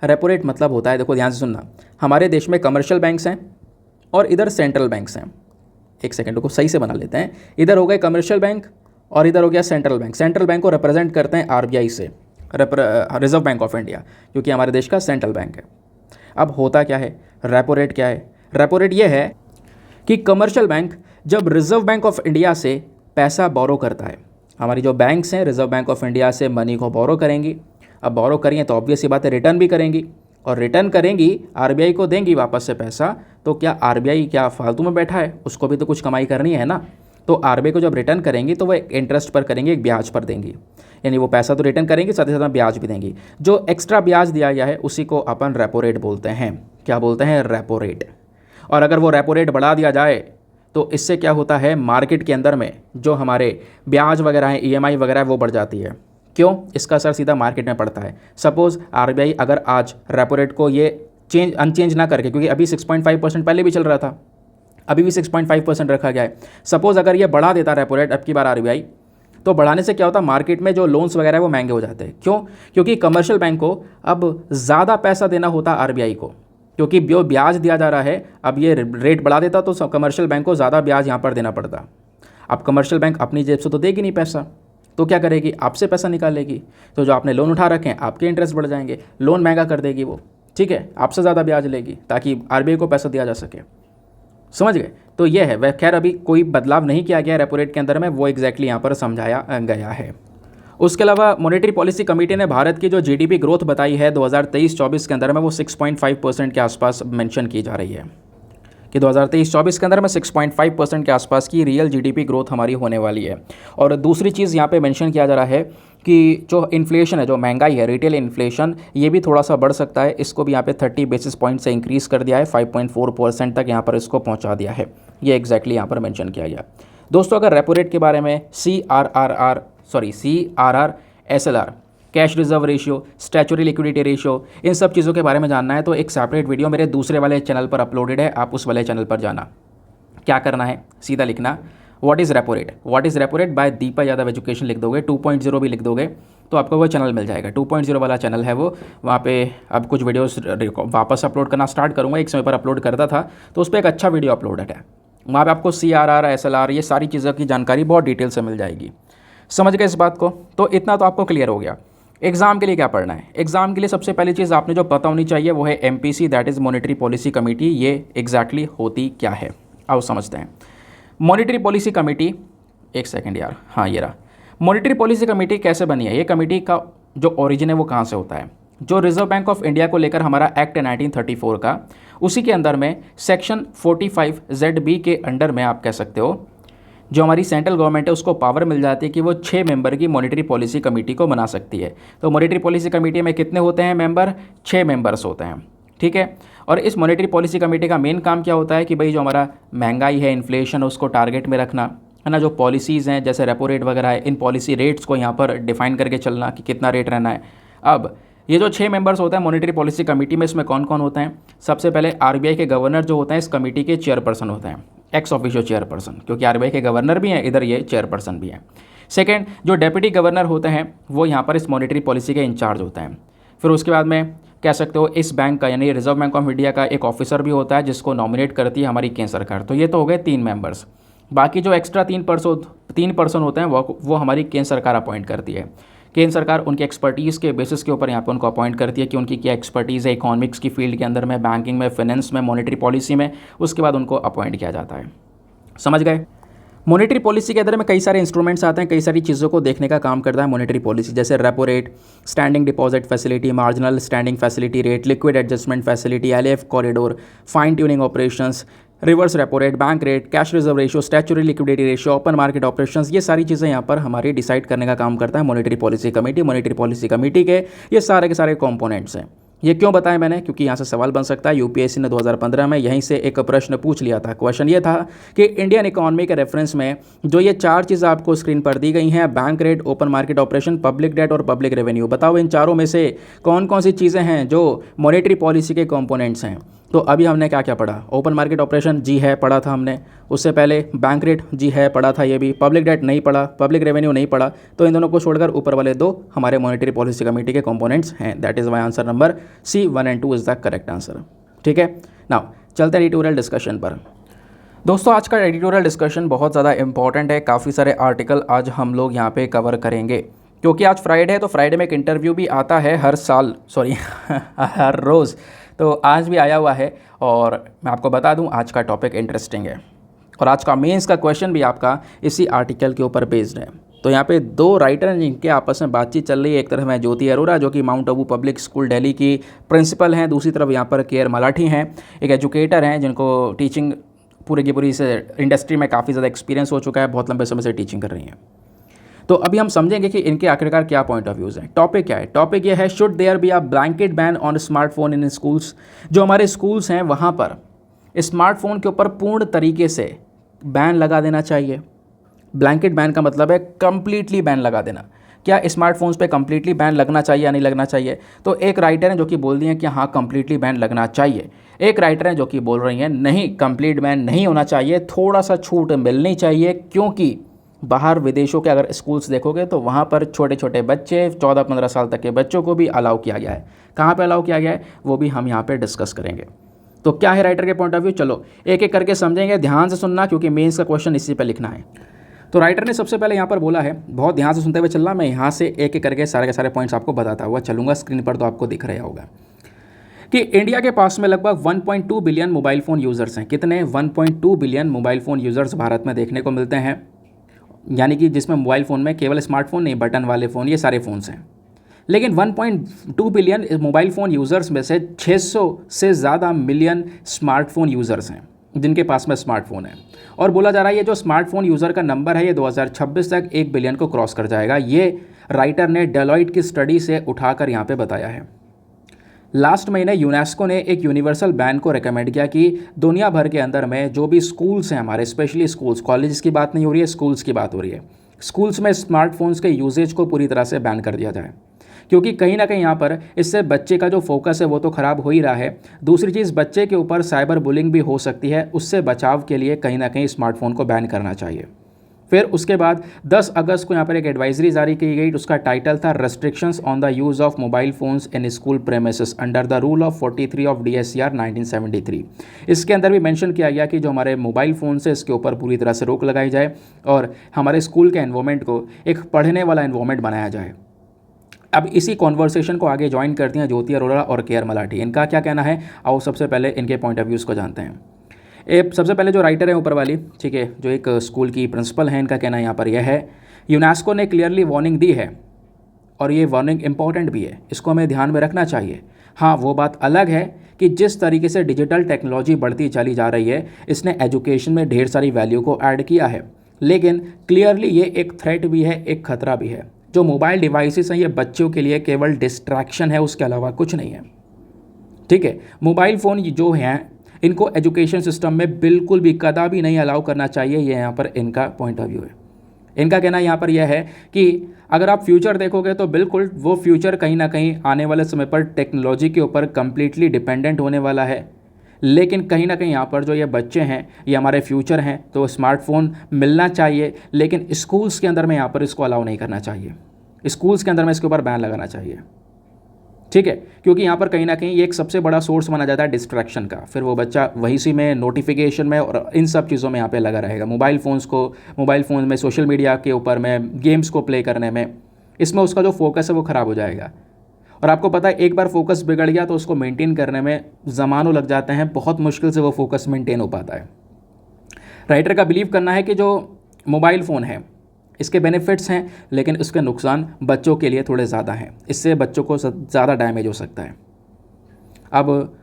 रेपो रेट मतलब होता है, देखो ध्यान से सुनना, हमारे देश में कमर्शियल बैंक्स हैं और इधर सेंट्रल बैंक्स हैं। एक सेकेंड को सही से बना लेते हैं। इधर हो गए कमर्शियल बैंक और इधर हो गया सेंट्रल बैंक। सेंट्रल बैंक को रिप्रेजेंट करते हैं आरबीआई से, रिजर्व बैंक ऑफ इंडिया, क्योंकि हमारे देश का सेंट्रल बैंक है। अब होता क्या है, रेपो रेट क्या है? रेपो रेट ये है कि कमर्शियल बैंक जब रिजर्व बैंक ऑफ इंडिया से पैसा बोरो करता है, हमारी जो बैंक्स हैं रिजर्व बैंक ऑफ इंडिया से मनी को बोरो करेंगी। अब बोरो करेंगे तो ऑब्वियस सी बात है रिटर्न भी करेंगी, और रिटर्न करेंगी आरबीआई को देंगी वापस से पैसा। तो क्या आरबीआई क्या फालतू में बैठा है? उसको भी तो कुछ कमाई करनी है ना। तो आरबीआई को जब रिटर्न करेंगी तो वो एक इंटरेस्ट पर करेंगे, एक ब्याज पर देंगी, यानी वो पैसा तो रिटर्न करेंगे साथ ही साथ ब्याज भी देंगी। जो एक्स्ट्रा ब्याज दिया गया है उसी को अपन रेपो रेट बोलते हैं। क्या बोलते हैं? Repo rate. और अगर वो रेपो रेट बढ़ा दिया जाए तो इससे क्या होता है, मार्केट के अंदर में जो हमारे ब्याज वगैरह हैं, ईएमआई वगैरह है, वो बढ़ जाती है। क्यों? इसका असर सीधा मार्केट में पड़ता है। सपोज़ आरबीआई अगर आज रेपो रेट को ये अनचेंज ना करके, क्योंकि अभी 6.5% पहले भी चल रहा था, अभी भी 6.5% रखा गया है। सपोज़ अगर ये बढ़ा देता रेपो रेट अब की बार आरबीआई, तो बढ़ाने से क्या होता है, मार्केट में जो लोन्स वगैरह है वो महंगे हो जाते हैं। क्यों? क्योंकि कमर्शियल बैंक को अब ज़्यादा पैसा देना होता आरबीआई को, क्योंकि जो ब्याज दिया जा रहा है अब ये रेट बढ़ा देता तो कमर्शियल बैंक को ज़्यादा ब्याज यहाँ पर देना पड़ता। अब कमर्शियल बैंक अपनी जेब से तो देगी नहीं पैसा, तो क्या करेगी? आपसे पैसा निकालेगी। तो जो आपने लोन उठा रखे हैं आपके इंटरेस्ट बढ़ जाएंगे, लोन महंगा कर देगी वो, ठीक है, आपसे ज़्यादा ब्याज लेगी ताकि आरबीआई को पैसा दिया जा सके। समझ गए? तो ये है वह। खैर अभी कोई बदलाव नहीं किया गया रेपो रेट के अंदर में, वो एग्जैक्टली यहाँ पर समझाया गया है। उसके अलावा मॉनेटरी पॉलिसी कमेटी ने भारत की जो जीडीपी ग्रोथ बताई है 2023-24 के अंदर में, वो 6.5% के आसपास मेंशन की जा रही है कि 2023-24 के अंदर में 6.5% के आसपास की रियल जीडीपी ग्रोथ हमारी होने वाली है। और दूसरी चीज़ यहाँ पे मेंशन किया जा रहा है कि जो इन्फ्लेशन है, जो महंगाई है, रिटेल इन्फ्लेशन, ये भी थोड़ा सा बढ़ सकता है। इसको भी यहाँ पे 30 बेसिस पॉइंट से इंक्रीज़ कर दिया है, 5.4% तक यहाँ पर इसको पहुँचा दिया है। ये एग्जैक्टली यहाँ पर मेंशन किया गया। दोस्तों अगर रेपो रेट के बारे में CRR, SLR, cash reserve ratio, statutory liquidity ratio, इन सब चीज़ों के बारे में जानना है तो एक सेपरेट वीडियो मेरे दूसरे वाले चैनल पर अपलोडेड है, आप उस वाले चैनल पर जाना। क्या करना है, सीधा लिखना what is repo rate, what is repo rate by Deepa Yadav education लिख दोगे, 2.0 भी लिख दोगे तो आपको वो चैनल मिल जाएगा। 2.0 वाला चैनल है वो, वहाँ पे अब कुछ वीडियोस वापस अपलोड करना स्टार्ट करूँगा। एक समय पर अपलोड करता था तो उस पर एक अच्छा वीडियो अपलोडेड है, वहाँ पे आपको CRR, SLR, ये सारी चीज़ों की जानकारी बहुत डिटेल से मिल जाएगी। समझ गए इस बात को? तो इतना तो आपको क्लियर हो गया। एग्ज़ाम के लिए क्या पढ़ना है? एग्ज़ाम के लिए सबसे पहली चीज़ आपने जो पता होनी चाहिए वो है MPC that is monetary policy committee. ये एग्जैक्टली होती क्या है आओ समझते हैं। मॉनेटरी पॉलिसी कमेटी, एक सेकेंड यार, हाँ ये रहा। मॉनेटरी पॉलिसी कमेटी कैसे बनी है? ये कमेटी का जो ओरिजिन है वो कहाँ से होता है? जो रिजर्व बैंक ऑफ इंडिया को लेकर हमारा एक्ट है 1934 का, उसी के अंदर में सेक्शन 45ZB के अंडर में आप कह सकते हो जो हमारी सेंट्रल गवर्नमेंट है उसको पावर मिल जाती है कि वो 6 मेंबर की मॉनेटरी पॉलिसी कमेटी को बना सकती है। तो मॉनेटरी पॉलिसी कमेटी में कितने होते हैं मेंबर? 6 मेंबर्स होते हैं, ठीक है। और इस मॉनेटरी पॉलिसी कमेटी का मेन काम क्या होता है कि भाई जो हमारा महंगाई है, इन्फ्लेशन, उसको टारगेट में रखना है ना, जो पॉलिसीज़ हैं जैसे रेपो रेट वगैरह है, इन पॉलिसी रेट्स को यहाँ पर डिफाइन करके चलना कि कितना रेट रहना है। अब ये जो 6 मेंबर्स होते हैं मॉनेटरी पॉलिसी कमेटी में, इसमें कौन कौन होते हैं? सबसे पहले आरबीआई के गवर्नर जो होते हैं इस कमेटी के चेयरपर्सन होते हैं, एक्स ऑफिशियो चेयरपर्सन, क्योंकि आरबीआई के गवर्नर भी हैं, इधर ये चेयरपर्सन भी हैं। सेकेंड, जो डेप्यूटी गवर्नर होते हैं वो यहाँ पर इस मॉनेटरी पॉलिसी के इंचार्ज होते हैं। फिर उसके बाद में कह सकते हो इस बैंक का यानी रिजर्व बैंक ऑफ इंडिया का एक ऑफिसर भी होता है जिसको नॉमिनेट करती है हमारी केंद्र सरकार। तो ये तो हो गए 3 मेंबर्स। बाकी जो एक्स्ट्रा 3 पर्सन होते हैं वो हमारी केंद्र सरकार अपॉइंट करती है। केंद्र सरकार उनकी एक्सपर्टीज़ के बेसिस के ऊपर यहाँ पे उनको अपॉइंट करती है कि उनकी क्या एक्सपर्टीज़ है इकोनॉमिक्स की फील्ड के अंदर में, बैंकिंग में, फाइनेंस में, मॉनेटरी पॉलिसी में, उसके बाद उनको अपॉइंट किया जाता है। समझ गए। मॉनेटरी पॉलिसी के अंदर में कई सारे इंस्ट्रूमेंट्स आते हैं, कई सारी चीज़ों को देखने का काम करता है मॉनेटरी पॉलिसी, जैसे repo rate, standing deposit facility, marginal standing facility rate, liquid adjustment facility, LF corridor, fine tuning operations, reverse repo rate, bank rate, cash reserve ratio, statutory liquidity ratio, open market operations, ये सारी चीज़ें यहाँ पर हमारी decide करने का काम करता है monetary policy committee. Monetary policy committee के ये सारे के सारे कॉम्पोनेंट्स हैं। ये क्यों बताया मैंने, क्योंकि यहाँ से सवाल बन सकता है। यूपीएससी ने 2015 में यहीं से एक प्रश्न पूछ लिया था। क्वेश्चन ये था कि इंडियन इकोनॉमी के रेफरेंस में जो ये 4 चीज़ें आपको स्क्रीन पर दी गई हैं, bank rate, open market operation, public debt और पब्लिक रेवेन्यू, बताओ इन चारों में से कौन कौन सी चीज़ें हैं जो मॉनेटरी पॉलिसी के कॉम्पोनेंट्स हैं। तो अभी हमने क्या क्या पढ़ा, ओपन मार्केट ऑपरेशन जी है पढ़ा था हमने, उससे पहले बैंक रेट जी है पढ़ा था ये भी, पब्लिक डेट नहीं पढ़ा, पब्लिक रेवेन्यू नहीं पढ़ा। तो इन दोनों को छोड़कर ऊपर वाले 2 हमारे मॉनेटरी पॉलिसी कमेटी के कंपोनेंट्स हैं। That is why answer number C 1 and 2 is the correct answer. ठीक है, नाउ चलते हैं एडिटोरियल डिस्कशन पर। दोस्तों आज का एडिटोरियल डिस्कशन बहुत ज़्यादा इंपॉर्टेंट है। काफ़ी सारे आर्टिकल आज हम लोग यहाँ पे कवर करेंगे, क्योंकि आज फ्राइडे है, तो फ्राइडे में एक इंटरव्यू भी आता है हर साल, सॉरी हर रोज़। तो आज भी आया हुआ है और मैं आपको बता दूं आज का टॉपिक इंटरेस्टिंग है और आज का मेंस का क्वेश्चन भी आपका इसी आर्टिकल के ऊपर बेस्ड है। तो यहाँ पे 2 राइटर हैं जिनके आपस में बातचीत चल रही है। एक तरफ है ज्योति अरोरा जो कि mount Abu public school Delhi की प्रिंसिपल हैं, दूसरी तरफ यहाँ पर के आर मलाठी हैं, एक एजुकेटर हैं जिनको टीचिंग पूरी की पूरी से इंडस्ट्री में काफ़ी ज़्यादा एक्सपीरियंस हो चुका है, बहुत लंबे समय से टीचिंग कर रही हैं। तो अभी हम समझेंगे कि इनके आखिरकार क्या पॉइंट ऑफ व्यूज़ हैं। टॉपिक क्या है, टॉपिक ये है should there be a blanket ban on smartphone in schools. जो हमारे स्कूल्स हैं वहाँ पर स्मार्टफोन के ऊपर पूर्ण तरीके से बैन लगा देना चाहिए। ब्लैंकेट बैन का मतलब है कंप्लीटली बैन लगा देना। क्या स्मार्टफोन्स पे कंप्लीटली बैन लगना चाहिए या नहीं लगना चाहिए? तो एक राइटर हैं जो कि बोल दिए हैं कि हाँ कंप्लीटली बैन लगना चाहिए। एक राइटर हैं जो कि बोल रही हैं नहीं कंप्लीट बैन नहीं होना चाहिए, थोड़ा सा छूट मिलनी चाहिए, क्योंकि बाहर विदेशों के अगर स्कूल्स देखोगे तो वहाँ पर छोटे छोटे बच्चे 14-15 साल तक के बच्चों को भी अलाउ किया गया है। कहाँ पे अलाउ किया गया है वो भी हम यहाँ पे डिस्कस करेंगे। तो क्या है राइटर के पॉइंट ऑफ व्यू, चलो एक एक करके समझेंगे, ध्यान से सुनना क्योंकि मेंस का क्वेश्चन इसी पे लिखना है। तो राइटर ने सबसे पहले यहाँ पर बोला है, बहुत ध्यान से सुनते हुए चलना, मैं यहाँ से एक एक करके सारे के सारे पॉइंट्स आपको बताता हुआ चलूँगा, स्क्रीन पर तो आपको दिख रहा होगा कि इंडिया के पास में लगभग 1.2 बिलियन मोबाइल फ़ोन यूज़र्स हैं। कितने? 1.2 billion mobile phone users Bharat में देखने को मिलते हैं, यानी कि जिसमें मोबाइल फ़ोन में केवल स्मार्टफोन नहीं, बटन वाले फ़ोन, ये सारे फ़ोन्स हैं। लेकिन 1.2 बिलियन मोबाइल फ़ोन यूज़र्स में से 600 से ज़्यादा मिलियन स्मार्टफोन यूज़र्स हैं जिनके पास में स्मार्टफोन है। और बोला जा रहा है ये जो स्मार्टफोन यूज़र का नंबर है ये 2026 तक 1 बिलियन को क्रॉस कर जाएगा। ये राइटर ने डेलॉइट की स्टडी से उठाकर यहाँ पे बताया है। लास्ट महीने यूनेस्को ने एक यूनिवर्सल बैन को रेकमेंड किया कि दुनिया भर के अंदर में जो भी स्कूल्स हैं हमारे, स्पेशली स्कूल्स, कॉलेज की बात नहीं हो रही है, स्कूल्स की बात हो रही है, स्कूल्स में स्मार्टफोन्स के यूजेज को पूरी तरह से बैन कर दिया जाए, क्योंकि कहीं ना कहीं यहाँ पर इससे बच्चे का जो फोकस है वो तो ख़राब हो ही रहा है। दूसरी चीज़, बच्चे के ऊपर साइबर बुलिंग भी हो सकती है, उससे बचाव के लिए कहीं ना कहीं स्मार्टफोन को बैन करना चाहिए। फिर उसके बाद 10 अगस्त को यहाँ पर एक एडवाइजरी जारी की गई, उसका टाइटल था restrictions on the use of mobile phones in school premises under the rule of 43 of DSCR 1973। इसके अंदर भी मेंशन किया गया कि जो हमारे मोबाइल फ़ोन से इसके ऊपर पूरी तरह से रोक लगाई जाए और हमारे स्कूल के एनवायरनमेंट को एक पढ़ने वाला एनवायरनमेंट बनाया जाए। अब इसी कॉन्वर्सेशन को आगे ज्वाइन करती हैं ज्योति अरोरा और के आर मलाठी। इनका क्या कहना है, आओ सबसे पहले इनके पॉइंट ऑफ व्यूज़ को जानते हैं। सबसे पहले जो राइटर है ऊपर वाली, ठीक है, जो एक स्कूल की प्रिंसिपल है, इनका कहना यहाँ पर यह है, यूनेस्को ने क्लियरली वार्निंग दी है और ये वार्निंग इंपॉर्टेंट भी है, इसको हमें ध्यान में रखना चाहिए। हाँ, वो बात अलग है कि जिस तरीके से डिजिटल टेक्नोलॉजी बढ़ती चली जा रही है इसने एजुकेशन में ढेर सारी वैल्यू को ऐड किया है, लेकिन क्लियरली ये एक थ्रेट भी है, एक खतरा भी है। जो मोबाइल डिवाइसेस हैं ये बच्चों के लिए केवल डिस्ट्रैक्शन है, उसके अलावा कुछ नहीं है। ठीक है, मोबाइल फ़ोन जो हैं इनको एजुकेशन सिस्टम में बिल्कुल भी कदा भी नहीं अलाउ करना चाहिए, ये यहाँ पर इनका पॉइंट ऑफ व्यू है। इनका कहना यहाँ पर यह है कि अगर आप फ्यूचर देखोगे तो बिल्कुल वो फ्यूचर कहीं ना कहीं आने वाले समय पर टेक्नोलॉजी के ऊपर कम्प्लीटली डिपेंडेंट होने वाला है, लेकिन कहीं ना कहीं यहाँ पर जो ये बच्चे हैं ये हमारे फ्यूचर हैं, तो स्मार्टफोन मिलना चाहिए, लेकिन स्कूल्स के अंदर में यहाँ पर इसको अलाउ नहीं करना चाहिए, स्कूल्स के अंदर में इसके ऊपर बैन लगाना चाहिए। ठीक है, क्योंकि यहाँ पर कहीं ना कहीं ये एक सबसे बड़ा सोर्स माना जाता है डिस्ट्रैक्शन का। फिर वो बच्चा वहीं सी में नोटिफिकेशन में और इन सब चीज़ों में यहाँ पे लगा रहेगा, मोबाइल फ़ोन में, सोशल मीडिया के ऊपर में, गेम्स को प्ले करने में, इसमें उसका जो फोकस है वो ख़राब हो जाएगा। और आपको पता है एक बार फोकस बिगड़ गया तो उसको मेंटेन करने में ज़मानों लग जाते हैं, बहुत मुश्किल से वो फोकस मेंटेन हो पाता है। राइटर का बिलीव करना है कि जो मोबाइल फ़ोन है इसके बेनिफिट्स हैं, लेकिन उसके नुकसान बच्चों के लिए थोड़े ज़्यादा हैं, इससे बच्चों को ज़्यादा डैमेज हो सकता है। अब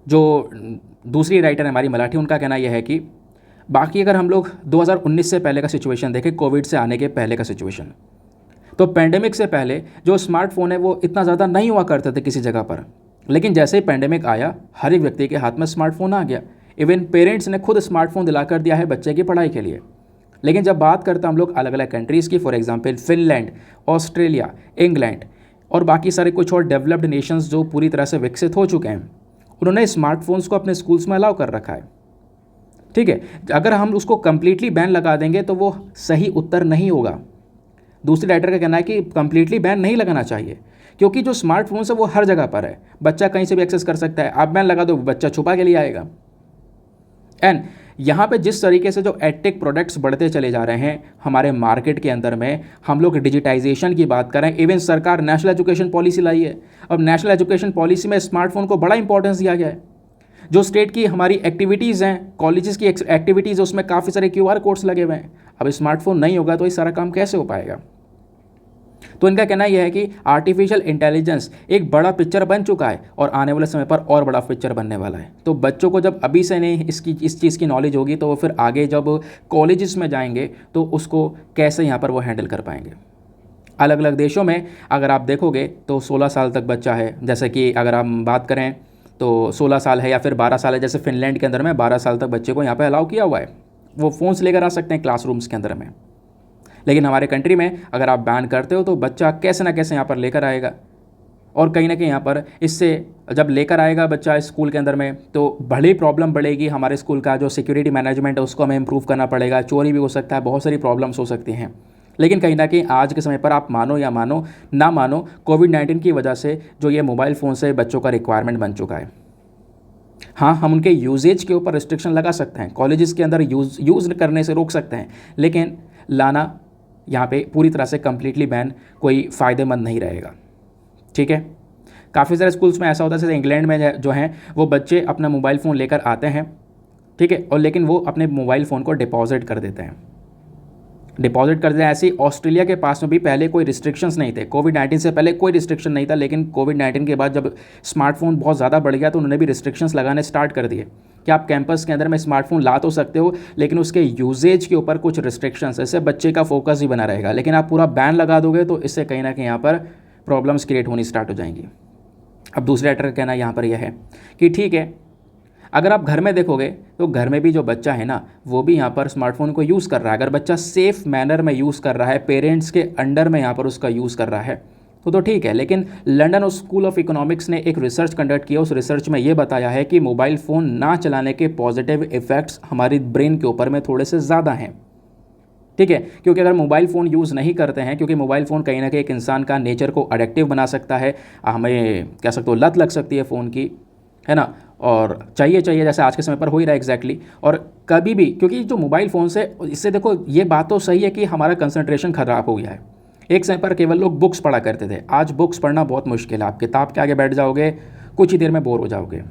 जो दूसरी राइटर है हमारी मलाठी, उनका कहना यह है कि बाकी अगर हम लोग 2019 से पहले का सिचुएशन देखें, कोविड से आने के पहले का सिचुएशन, तो पैंडेमिक से पहले जो स्मार्टफोन है वो इतना ज़्यादा नहीं हुआ करते थे किसी जगह पर, लेकिन जैसे ही पैंडेमिक आया हर एक व्यक्ति के हाथ में स्मार्टफोन आ गया। इवन पेरेंट्स ने खुद स्मार्टफोन दिलाकर दिया है बच्चे की पढ़ाई के लिए। लेकिन जब बात करते हैं हम लोग अलग अलग कंट्रीज़ की, for example Finland, Australia, England और बाकी सारे कुछ और डेवलप्ड नेशंस जो पूरी तरह से विकसित हो चुके हैं, उन्होंने स्मार्टफोन्स को अपने स्कूल्स में अलाउ कर रखा है। ठीक है, अगर हम उसको कंप्लीटली बैन लगा देंगे तो वो सही उत्तर नहीं होगा। दूसरी राइटर का कहना है कि कंप्लीटली बैन नहीं लगाना चाहिए, क्योंकि जो स्मार्टफोन्स है वो हर जगह पर है, बच्चा कहीं से भी एक्सेस कर सकता है। आप बैन लगा दो, बच्चा छुपा के लिए आएगा। एंड यहाँ पे जिस तरीके से जो एडटेक प्रोडक्ट्स बढ़ते चले जा रहे हैं हमारे मार्केट के अंदर में, हम लोग डिजिटाइजेशन की बात करें, इवन सरकार नेशनल एजुकेशन पॉलिसी लाई है। अब नेशनल एजुकेशन पॉलिसी में स्मार्टफोन को बड़ा इंपॉर्टेंस दिया गया है। जो स्टेट की हमारी एक्टिविटीज़ हैं, कॉलेजेस की एक्टिविटीज़ है, उसमें काफ़ी सारे QR कोड्स लगे हुए हैं। अब स्मार्टफोन नहीं होगा तो ये सारा काम कैसे हो पाएगा? तो इनका कहना यह है कि आर्टिफिशियल इंटेलिजेंस एक बड़ा पिक्चर बन चुका है और आने वाले समय पर और बड़ा पिक्चर बनने वाला है। तो बच्चों को जब अभी से नहीं इस चीज़ की नॉलेज होगी तो वो फिर आगे जब कॉलेजेस में जाएंगे तो उसको कैसे यहाँ पर वो हैंडल कर पाएंगे। अलग अलग देशों में अगर आप देखोगे तो 16 साल तक बच्चा है, जैसे कि अगर हम बात करें तो 16 साल है या फिर 12 साल है। जैसे फिनलैंड के अंदर में 12 साल तक बच्चे को यहाँ पर अलाउ किया हुआ है, वो फ़ोन्स लेकर आ सकते हैं क्लासरूम्स के अंदर में। लेकिन हमारे कंट्री में अगर आप बैन करते हो तो बच्चा कैसे ना कैसे यहाँ पर लेकर आएगा, और कहीं ना कहीं यहाँ पर इससे जब लेकर आएगा बच्चा स्कूल के अंदर में तो बड़ी प्रॉब्लम बढ़ेगी। हमारे स्कूल का जो सिक्योरिटी मैनेजमेंट है उसको हमें इम्प्रूव करना पड़ेगा, चोरी भी हो सकता है, बहुत सारी प्रॉब्लम्स हो सकती हैं। लेकिन कहीं ना कहीं आज के समय पर आप मानो या मानो ना मानो, कोविड-19 की वजह से जो ये मोबाइल फ़ोन से बच्चों का रिक्वायरमेंट बन चुका है। हाँ, हम उनके यूजेज के ऊपर रिस्ट्रिक्शन लगा सकते हैं, कॉलेजेस के अंदर यूज़ करने से रोक सकते हैं, लेकिन लाना यहाँ पे पूरी तरह से कम्प्लीटली बैन कोई फ़ायदेमंद नहीं रहेगा। ठीक है, काफ़ी सारे स्कूल्स में ऐसा होता है, जैसे इंग्लैंड में जो हैं वो बच्चे अपना मोबाइल फ़ोन लेकर आते हैं, ठीक है, और लेकिन वो अपने मोबाइल फ़ोन को डिपॉजिट कर देते हैं। ऐसे ही ऑस्ट्रेलिया के पास में भी पहले कोई रिस्ट्रिक्शंस नहीं थे, कोविड-19 से पहले कोई रिस्ट्रिक्शन नहीं था, लेकिन कोविड-19 के बाद जब स्मार्टफोन बहुत ज़्यादा बढ़ गया तो उन्होंने भी रिस्ट्रिक्शंस लगाने स्टार्ट कर दिए कि आप कैंपस के अंदर में स्मार्टफोन ला तो सकते हो, लेकिन उसके यूजेज के ऊपर कुछ रिस्ट्रिक्शंस, इससे बच्चे का फोकस ही बना रहेगा। लेकिन आप पूरा बैन लगा दोगे तो इससे कहीं ना कहीं यहाँ पर प्रॉब्लम्स क्रिएट होनी स्टार्ट हो जाएंगी। अब दूसरे राइटर का कहना यहाँ पर यह है कि ठीक है, अगर आप घर में देखोगे तो घर में भी जो बच्चा है ना वो भी यहाँ पर स्मार्टफोन को यूज़ कर रहा है। अगर बच्चा सेफ़ मैनर में यूज़ कर रहा है, पेरेंट्स के अंडर में यहाँ पर उसका यूज़ कर रहा है तो ठीक है। लेकिन लंदन स्कूल ऑफ इकोनॉमिक्स ने एक रिसर्च कंडक्ट किया, उस रिसर्च में ये बताया है कि मोबाइल फ़ोन ना चलाने के पॉजिटिव इफ़ेक्ट्स हमारी ब्रेन के ऊपर में थोड़े से ज़्यादा हैं। ठीक है, क्योंकि अगर मोबाइल फ़ोन यूज़ नहीं करते हैं, क्योंकि मोबाइल फ़ोन कहीं ना कहीं एक इंसान का नेचर को एडिक्टिव बना सकता है, हमें कह सकते हो लत लग सकती है फ़ोन की, है ना, और चाहिए जैसे आज के समय पर हो ही रहा है एग्जैक्टली। और कभी भी, क्योंकि जो मोबाइल फ़ोन से, इससे देखो ये बात तो सही है कि हमारा कंसंट्रेशन ख़राब हो गया है। एक समय पर केवल लोग बुक्स पढ़ा करते थे, आज बुक्स पढ़ना बहुत मुश्किल है। आप किताब के आगे बैठ जाओगे कुछ ही देर में बोर हो जाओगे,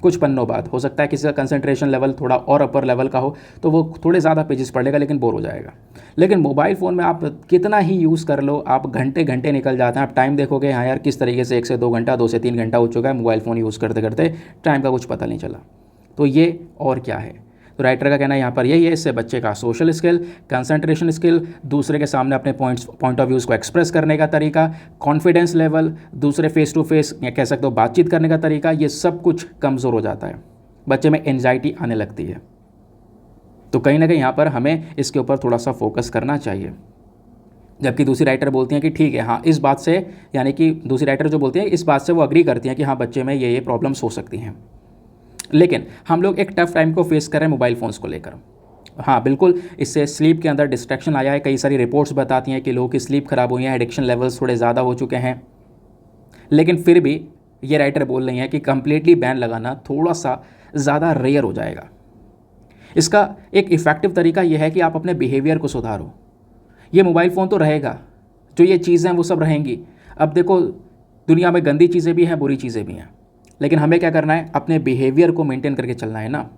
कुछ पन्नों बाद। हो सकता है किसी का कंसंट्रेशन लेवल थोड़ा और अपर लेवल का हो तो वो थोड़े ज़्यादा पेजेस पढ़ लेगा लेकिन बोर हो जाएगा। लेकिन मोबाइल फ़ोन में आप कितना ही यूज़ कर लो, आप घंटे घंटे निकल जाते हैं। आप टाइम देखोगे, हाँ यार किस तरीके से 1 से 2 घंटा, 2 से 3 घंटा हो चुका है मोबाइल फ़ोन यूज़ करते करते, टाइम का कुछ पता नहीं चला। तो ये और क्या है? तो राइटर का कहना यहाँ पर यही है, इससे बच्चे का सोशल स्किल, कंसंट्रेशन स्किल, दूसरे के सामने अपने पॉइंट ऑफ व्यूज़ को एक्सप्रेस करने का तरीका, कॉन्फिडेंस लेवल, दूसरे फेस टू फेस या कह सकते हो बातचीत करने का तरीका, ये सब कुछ कमज़ोर हो जाता है, बच्चे में एंजाइटी आने लगती है। तो कहीं ना कहीं यहाँ पर हमें इसके ऊपर थोड़ा सा फोकस करना चाहिए। जबकि दूसरी राइटर बोलती हैं कि ठीक है, हाँ इस बात से, यानी कि दूसरी राइटर जो बोलती हैं इस बात से वो अग्री करती हैं कि हाँ बच्चे में ये प्रॉब्लम्स हो सकती हैं। लेकिन हम लोग एक टफ टाइम को फेस कर रहे हैं मोबाइल फ़ोन्स को लेकर। हाँ बिल्कुल, इससे स्लीप के अंदर डिस्ट्रैक्शन आया है, कई सारी रिपोर्ट्स बताती हैं कि लोगों की स्लीप ख़राब हुई है, एडिक्शन लेवल्स थोड़े ज़्यादा हो चुके हैं। लेकिन फिर भी ये राइटर बोल रही हैं कि कम्प्लीटली बैन लगाना थोड़ा सा ज़्यादा रेयर हो जाएगा। इसका एक इफ़ेक्टिव तरीका यह है कि आप अपने बिहेवियर को सुधारो। ये मोबाइल फ़ोन तो रहेगा, जो ये चीज़ें हैं वो सब रहेंगी। अब देखो, दुनिया में गंदी चीज़ें भी हैं, बुरी चीज़ें भी हैं, लेकिन हमें क्या करना है, अपने बिहेवियर को मेंटेन करके चलना है ना।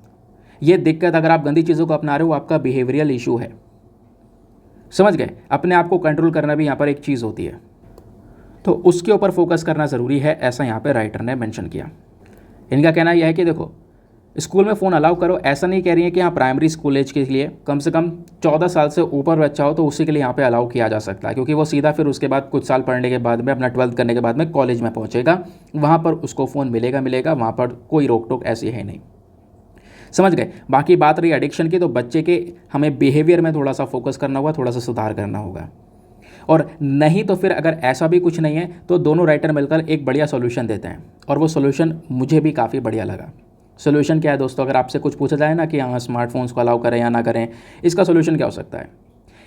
ये दिक्कत, अगर आप गंदी चीज़ों को अपना रहे हो, आपका बिहेवियरल इशू है, समझ गए। अपने आप को कंट्रोल करना भी यहाँ पर एक चीज़ होती है, तो उसके ऊपर फोकस करना ज़रूरी है, ऐसा यहाँ पर राइटर ने मेंशन किया। इनका कहना यह है कि देखो, स्कूल में फ़ोन अलाउ करो, ऐसा नहीं कह रही है कि यहाँ प्राइमरी स्कूल एज के लिए कम से कम 14 साल से ऊपर बच्चा हो तो उसी के लिए यहाँ पे अलाउ किया जा सकता है, क्योंकि वो सीधा फिर उसके बाद कुछ साल पढ़ने के बाद में, अपना 12th करने के बाद में कॉलेज में पहुँचेगा, वहाँ पर उसको फ़ोन मिलेगा, वहाँ पर कोई रोक टोक ऐसी है नहीं, समझ गए। बाकी बात रही एडिक्शन की, तो बच्चे के हमें बिहेवियर में थोड़ा सा फोकस करना होगा, थोड़ा सा सुधार करना होगा, और नहीं तो फिर अगर ऐसा भी कुछ नहीं है तो दोनों राइटर मिलकर एक बढ़िया सोल्यूशन देते हैं, और वो सोल्यूशन मुझे भी काफ़ी बढ़िया लगा। सोल्यूशन क्या है दोस्तों, अगर आपसे कुछ पूछा जाए ना कि हाँ स्मार्टफोन्स को अलाउ करें या ना करें, इसका सोल्यूशन क्या हो सकता है?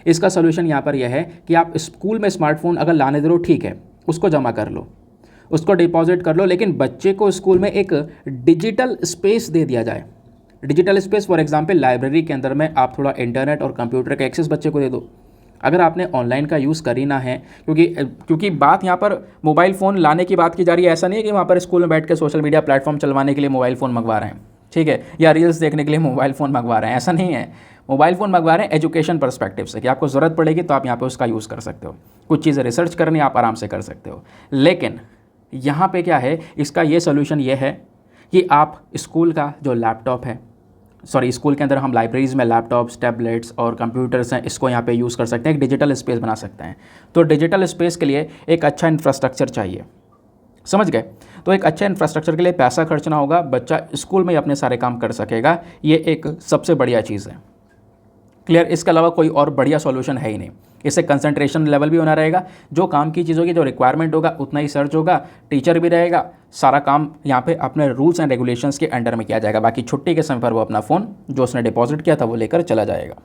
इसका सोल्यूशन यहाँ पर यह है कि आप स्कूल में स्मार्टफोन अगर लाने दे रहे हो, ठीक है, उसको जमा कर लो, उसको डिपॉजिट कर लो, लेकिन बच्चे को स्कूल में एक डिजिटल स्पेस दे दिया जाए। Digital space for example library के अंदर में आप थोड़ा इंटरनेट और कंप्यूटर का एक्सेस बच्चे को दे दो। अगर आपने ऑनलाइन का यूज़ कर ही ना है, क्योंकि बात यहाँ पर मोबाइल फ़ोन लाने की बात की जा रही है, ऐसा नहीं है कि वहाँ पर स्कूल में बैठ के सोशल मीडिया प्लेटफॉर्म चलवाने के लिए मोबाइल फ़ोन मंगवा रहे हैं, ठीक है, या रील्स देखने के लिए मोबाइल फ़ोन मंगवा रहे हैं, ऐसा नहीं है। मोबाइल फ़ोन मंगवा रहे हैं एजुकेशन पर्सपेक्टिव से, कि आपको ज़रूरत पड़ेगी तो आप यहाँ पे उसका यूज़ कर सकते हो, कुछ चीज़ें रिसर्च करनी आप आराम से कर सकते हो। लेकिन यहाँ पे क्या है, इसका ये सोल्यूशन ये है कि आप स्कूल का जो लैपटॉप है, स्कूल के अंदर हम लाइब्रेरीज़ में लैपटॉप्स, टैबलेट्स और कंप्यूटर्स हैं, इसको यहाँ पे यूज़ कर सकते हैं, एक डिजिटल स्पेस बना सकते हैं। तो डिजिटल स्पेस के लिए एक अच्छा इंफ्रास्ट्रक्चर चाहिए, समझ गए। तो एक अच्छे इंफ्रास्ट्रक्चर के लिए पैसा खर्चना होगा, बच्चा स्कूल में ही अपने सारे काम कर सकेगा, ये एक सबसे बढ़िया चीज़ है। क्लियर, इसके अलावा कोई और बढ़िया सॉल्यूशन है ही नहीं। इससे कंसंट्रेशन लेवल भी होना रहेगा, जो काम की चीज़ होगी, जो रिक्वायरमेंट होगा उतना ही सर्च होगा, टीचर भी रहेगा, सारा काम यहाँ पे अपने रूल्स एंड रेगुलेशंस के अंडर में किया जाएगा। बाकी छुट्टी के समय पर वो अपना फ़ोन जो उसने डिपॉजिट किया था वो लेकर चला जाएगा।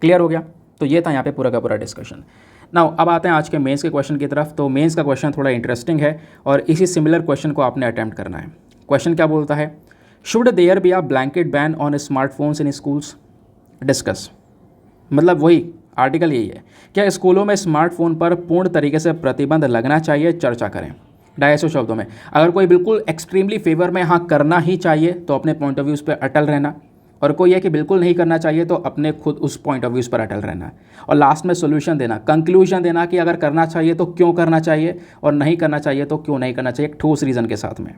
क्लियर हो गया? तो ये था यहाँ पे पूरा का पूरा डिस्कशन। नाउ अब आते हैं आज के मेंस के क्वेश्चन की तरफ। तो मेंस का क्वेश्चन थोड़ा इंटरेस्टिंग है और इसी सिमिलर क्वेश्चन को आपने अटैम्प्ट करना है। क्वेश्चन क्या बोलता है, should there be a blanket ban on smartphones in schools? Discuss, मतलब वही आर्टिकल यही है, क्या स्कूलों में स्मार्टफोन पर पूर्ण तरीके से प्रतिबंध लगना चाहिए? चर्चा करें 250 शब्दों में। अगर कोई बिल्कुल एक्सट्रीमली फेवर में हाँ करना ही चाहिए तो अपने पॉइंट ऑफ व्यूज़ पे अटल रहना, और कोई है कि बिल्कुल नहीं करना चाहिए तो अपने खुद उस पॉइंट ऑफ व्यूज़ पर अटल रहना, और लास्ट में सोल्यूशन देना, कंक्लूजन देना कि अगर करना चाहिए तो क्यों करना चाहिए और नहीं करना चाहिए तो क्यों नहीं करना चाहिए, एक ठोस रीज़न के साथ में।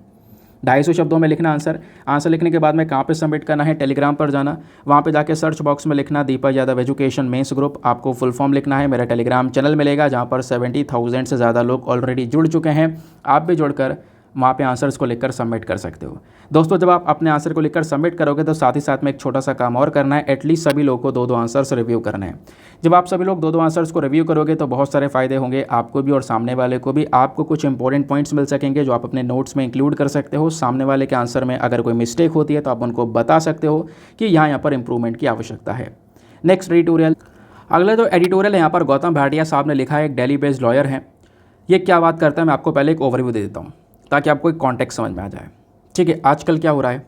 250 शब्दों में लिखना आंसर लिखने के बाद में कहाँ पे सबमिट करना है, टेलीग्राम पर जाना, वहाँ पे जाके सर्च बॉक्स में लिखना दीपक यादव एजुकेशन मेंस ग्रुप, आपको फुल फॉर्म लिखना है। मेरा टेलीग्राम चैनल मिलेगा जहाँ पर 70,000 से ज़्यादा लोग ऑलरेडी जुड़ चुके हैं, आप भी जुड़कर वहाँ पे आंसर्स को लिखकर सबमिट कर सकते हो। दोस्तों जब आप अपने आंसर को लिखकर सबमिट करोगे तो साथ ही साथ में एक छोटा सा काम और करना है, एटलीस्ट सभी लोगों को 2-2 आंसर्स रिव्यू करना है। जब आप सभी लोग 2-2 आंसर्स को रिव्यू करोगे तो बहुत सारे फ़ायदे होंगे आपको भी और सामने वाले को भी। आपको कुछ इंपॉर्टेंट पॉइंट्स मिल सकेंगे जो आप अपने नोट्स में इंक्लूड कर सकते हो। सामने वाले के आंसर में अगर कोई मिस्टेक होती है तो आप उनको बता सकते हो कि यहाँ पर इंप्रूवमेंट की आवश्यकता है। नेक्स्ट एडिटोरियल, अगला जो एडिटोरियल है यहाँ पर गौतम भाटिया साहब ने लिखा है, एक दिल्ली बेस्ड लॉयर हैं। ये क्या बात करता है मैं आपको पहले एक ओवरव्यू दे देता हूँ ताकि आपको एक कॉन्टेक्स्ट समझ में आ जाए। ठीक है, आजकल क्या हो रहा है,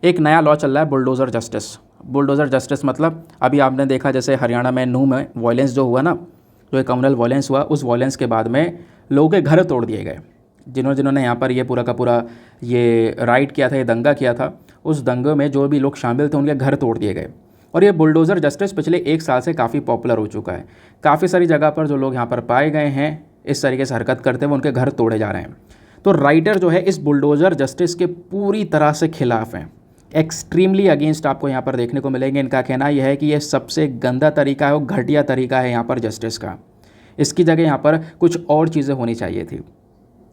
एक नया लॉ चल रहा है बुलडोज़र जस्टिस। बुलडोज़र जस्टिस मतलब अभी आपने देखा जैसे हरियाणा में नूह में वायलेंस जो हुआ ना, जो एक कम्युनल वायलेंस हुआ, उस वायलेंस के बाद में लोगों के घर तोड़ दिए गए। जिन्होंने यहाँ पर ये पूरा का पूरा ये राइट किया था, ये दंगा किया था, उस दंगे में जो भी लोग शामिल थे उनके घर तोड़ दिए गए। और ये बुलडोज़र जस्टिस पिछले 1 साल से काफ़ी पॉपुलर हो चुका है। काफ़ी सारी जगह पर जो लोग यहाँ पर पाए गए हैं इस तरीके से हरकत करते हुए उनके घर तोड़े जा रहे हैं। तो राइटर जो है इस बुलडोज़र जस्टिस के पूरी तरह से खिलाफ हैं, एक्सट्रीमली अगेंस्ट आपको यहाँ पर देखने को मिलेंगे। इनका कहना यह है कि यह सबसे गंदा तरीका है और घटिया तरीका है यहाँ पर जस्टिस का। इसकी जगह यहाँ पर कुछ और चीज़ें होनी चाहिए थी।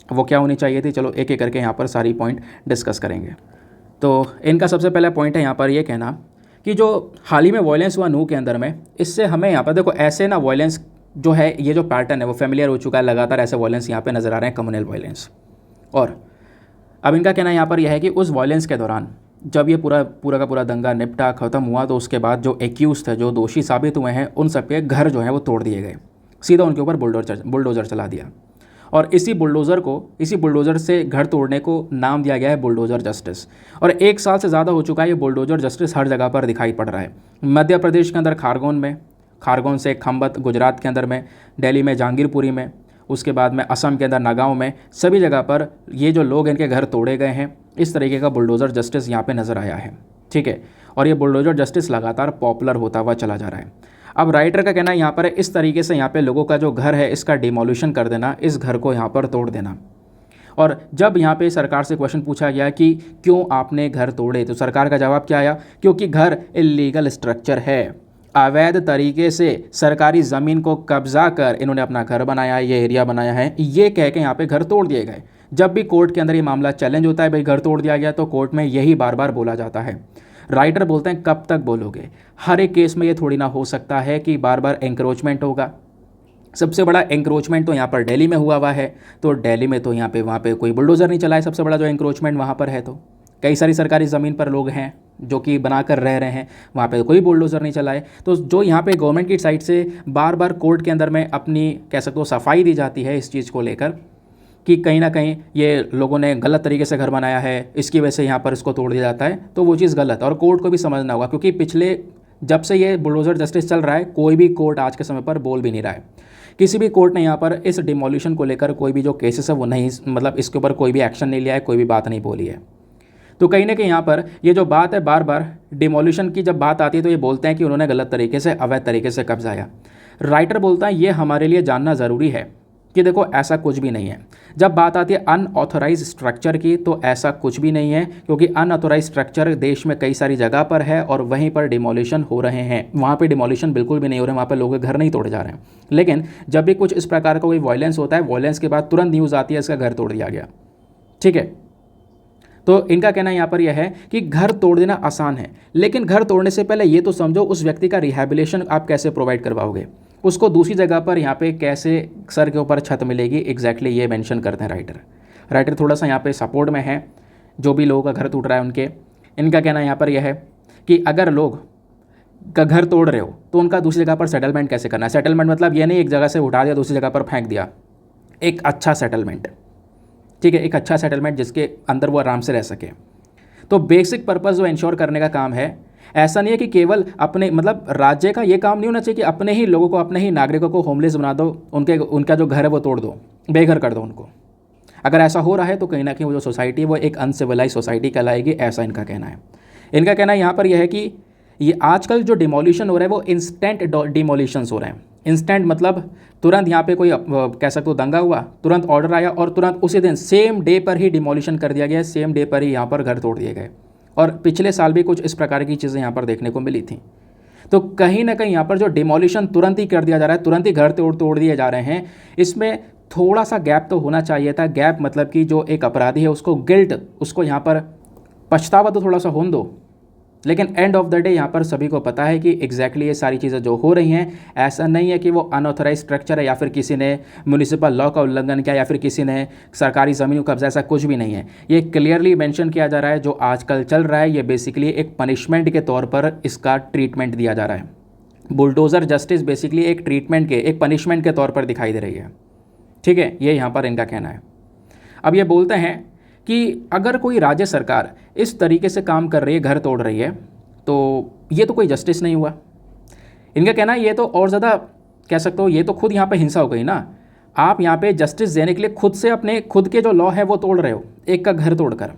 वो क्या होनी चाहिए थी, चलो एक एक करके यहाँ पर सारी पॉइंट डिस्कस करेंगे। तो इनका सबसे पहला पॉइंट है यहाँ पर ये कहना कि जो हाल ही में वायलेंस हुआ नूह के अंदर में, इससे हमें यहाँ पर देखो ऐसे ना वायलेंस जो है, ये जो पैटर्न है वो फेमिलियर हो चुका है, लगातार ऐसे वायलेंस यहाँ पे नज़र आ रहे हैं, कम्युनल वायलेंस। और अब इनका कहना यहाँ पर यह है कि उस वायलेंस के दौरान जब ये पूरा का पूरा दंगा निपटा ख़त्म हुआ तो उसके बाद जो एक्यूज़ थे, जो दोषी साबित हुए हैं, उन सबके घर जो है वो तोड़ दिए गए, सीधा उनके ऊपर बुलडोज़र चला दिया। और इसी बुलडोज़र से घर तोड़ने को नाम दिया गया है बुलडोज़र जस्टिस। और 1 साल से ज़्यादा हो चुका है ये बुलडोज़र जस्टिस हर जगह पर दिखाई पड़ रहा है। मध्य प्रदेश के अंदर खारगोन से खंबत, गुजरात के अंदर में, दिल्ली में जहांगीरपुरी में, उसके बाद में असम के अंदर नगांव में, सभी जगह पर ये जो लोग इनके घर तोड़े गए हैं, इस तरीके का बुलडोज़र जस्टिस यहाँ पे नज़र आया है। ठीक है, और ये बुलडोज़र जस्टिस लगातार पॉपुलर होता हुआ चला जा रहा है। अब राइटर का कहना यहाँ पर है इस तरीके से यहाँ पे लोगों का जो घर है इसका डिमोलिशन कर देना, इस घर को यहाँ पर तोड़ देना। और जब यहाँ पे सरकार से क्वेश्चन पूछा गया कि क्यों आपने घर तोड़े, तो सरकार का जवाब क्या आया, क्योंकि घर इल्लीगल स्ट्रक्चर है, अवैध तरीके से सरकारी ज़मीन को कब्जा कर इन्होंने अपना घर बनाया है, ये एरिया बनाया है, ये कह के यहाँ पे घर तोड़ दिए गए। जब भी कोर्ट के अंदर ये मामला चैलेंज होता है, भाई घर तोड़ दिया गया, तो कोर्ट में यही बार बार बोला जाता है। राइटर बोलते हैं कब तक बोलोगे, हर एक केस में ये थोड़ी ना हो सकता है कि बार बार एंक्रोचमेंट होगा। सबसे बड़ा एंक्रोचमेंट तो यहाँ पर दिल्ली में हुआ है, तो दिल्ली में तो वहाँ पे कोई बुलडोज़र नहीं चला है। सबसे बड़ा जो एंक्रोचमेंट वहाँ पर है, तो कई सारी सरकारी ज़मीन पर लोग हैं जो कि बनाकर रह रहे हैं, वहाँ पे कोई बुलडोज़र नहीं चला है। तो जो यहाँ पे गवर्नमेंट की साइड से बार बार कोर्ट के अंदर में अपनी कह सकते हो सफाई दी जाती है इस चीज़ को लेकर कि कहीं ना कहीं ये लोगों ने गलत तरीके से घर बनाया है, इसकी वजह से यहाँ पर इसको तोड़ दिया जाता है, तो वो चीज़ गलत है और कोर्ट को भी समझना होगा। क्योंकि पिछले जब से ये बुलडोज़र जस्टिस चल रहा है, कोई भी कोर्ट आज के समय पर बोल भी नहीं रहा है। किसी भी कोर्ट ने यहाँ पर इस डिमोलिशन को लेकर कोई भी जो केसेस है वो नहीं, मतलब इसके ऊपर कोई भी एक्शन नहीं लिया है, कोई भी बात नहीं बोली है। तो कहीं ना कहीं यहाँ पर ये जो बात है, बार बार डिमोलिशन की जब बात आती है तो ये बोलते हैं कि उन्होंने गलत तरीके से, अवैध तरीके से कब्जाया। राइटर बोलता है ये हमारे लिए जानना ज़रूरी है कि देखो ऐसा कुछ भी नहीं है। जब बात आती है अनऑथोराइज स्ट्रक्चर की, तो ऐसा कुछ भी नहीं है, क्योंकि अनऑथोराइज स्ट्रक्चर देश में कई सारी जगह पर है और वहीं पर डिमोलिशन हो रहे हैं। वहाँ पे डिमोलिशन बिल्कुल भी नहीं हो रहे हैं, वहाँ पर लोगों के घर नहीं तोड़े जा रहे हैं। लेकिन जब भी कुछ इस प्रकार का कोई वायलेंस होता है, वायलेंस के बाद तुरंत न्यूज़ आती है इसका घर तोड़ दिया गया। ठीक है, तो इनका कहना यहाँ पर यह है कि घर तोड़ देना आसान है, लेकिन घर तोड़ने से पहले ये तो समझो उस व्यक्ति का रिहैबिलिटेशन आप कैसे प्रोवाइड करवाओगे, उसको दूसरी जगह पर यहाँ पे कैसे सर के ऊपर छत मिलेगी, एग्जैक्टली ये मेंशन करते हैं राइटर थोड़ा सा यहाँ पे सपोर्ट में है जो भी लोगों का घर टूट रहा है उनके। इनका कहना यहाँ पर यह है कि अगर लोग का घर तोड़ रहे हो तो उनका दूसरी जगह पर सेटलमेंट कैसे करना है। सेटलमेंट मतलब ये नहीं एक जगह से उठा दिया दूसरी जगह पर फेंक दिया, एक अच्छा सेटलमेंट, ठीक है, एक अच्छा सेटलमेंट जिसके अंदर वो आराम से रह सके। तो बेसिक पर्पस जो इंश्योर करने का काम है, ऐसा नहीं है कि केवल अपने, मतलब राज्य का ये काम नहीं होना चाहिए कि अपने ही लोगों को, अपने ही नागरिकों को होमलेस बना दो, उनका जो घर है वो तोड़ दो, बेघर कर दो उनको। अगर ऐसा हो रहा है तो कहीं ना कहीं वो जो सोसाइटी है वो एक अनसिविलाइज सोसाइटी कहलाएगी, ऐसा इनका कहना है। इनका कहना यहाँ पर यह है कि ये आजकल जो डिमोलिशन हो रहा है वो इंस्टेंट डिमोलिशंस हो रहे हैं। इंस्टेंट मतलब तुरंत यहाँ पे कोई कह सकते हो दंगा हुआ, तुरंत ऑर्डर आया और तुरंत उसी दिन सेम डे पर ही डिमोलिशन कर दिया गया, सेम डे पर ही यहाँ पर घर तोड़ दिए गए। और पिछले साल भी कुछ इस प्रकार की चीज़ें यहाँ पर देखने को मिली थी। तो कहीं ना कहीं यहाँ पर जो डिमोलिशन तुरंत ही कर दिया जा रहा है, तुरंत ही घर तोड़ दिए जा रहे हैं, इसमें थोड़ा सा गैप तो होना चाहिए था। गैप मतलब कि जो एक अपराधी है उसको गिल्ट, उसको यहाँ पर पछतावा तो थोड़ा सा होने दो। लेकिन एंड ऑफ द डे यहाँ पर सभी को पता है कि एग्जैक्टली ये सारी चीज़ें जो हो रही हैं, ऐसा नहीं है कि वो अनऑथराइज स्ट्रक्चर है या फिर किसी ने म्यूनिसिपल लॉ का उल्लंघन किया या फिर किसी ने सरकारी ज़मीन को कब्जा, ऐसा कुछ भी नहीं है। ये क्लियरली मेंशन किया जा रहा है जो आजकल चल रहा है, ये बेसिकली एक पनिशमेंट के तौर पर इसका ट्रीटमेंट दिया जा रहा है। बुलडोज़र जस्टिस बेसिकली एक ट्रीटमेंट के, एक पनिशमेंट के तौर पर दिखाई दे रही है। ठीक है, ये यहाँ पर इनका कहना है। अब ये बोलते हैं कि अगर कोई राज्य सरकार इस तरीके से काम कर रही है, घर तोड़ रही है, तो ये तो कोई जस्टिस नहीं हुआ। इनका कहना है ये तो और ज़्यादा कह सकते हो, ये तो खुद यहाँ पे हिंसा हो गई ना। आप यहाँ पे जस्टिस देने के लिए खुद से अपने खुद के जो लॉ है वो तोड़ रहे हो, एक का घर तोड़कर।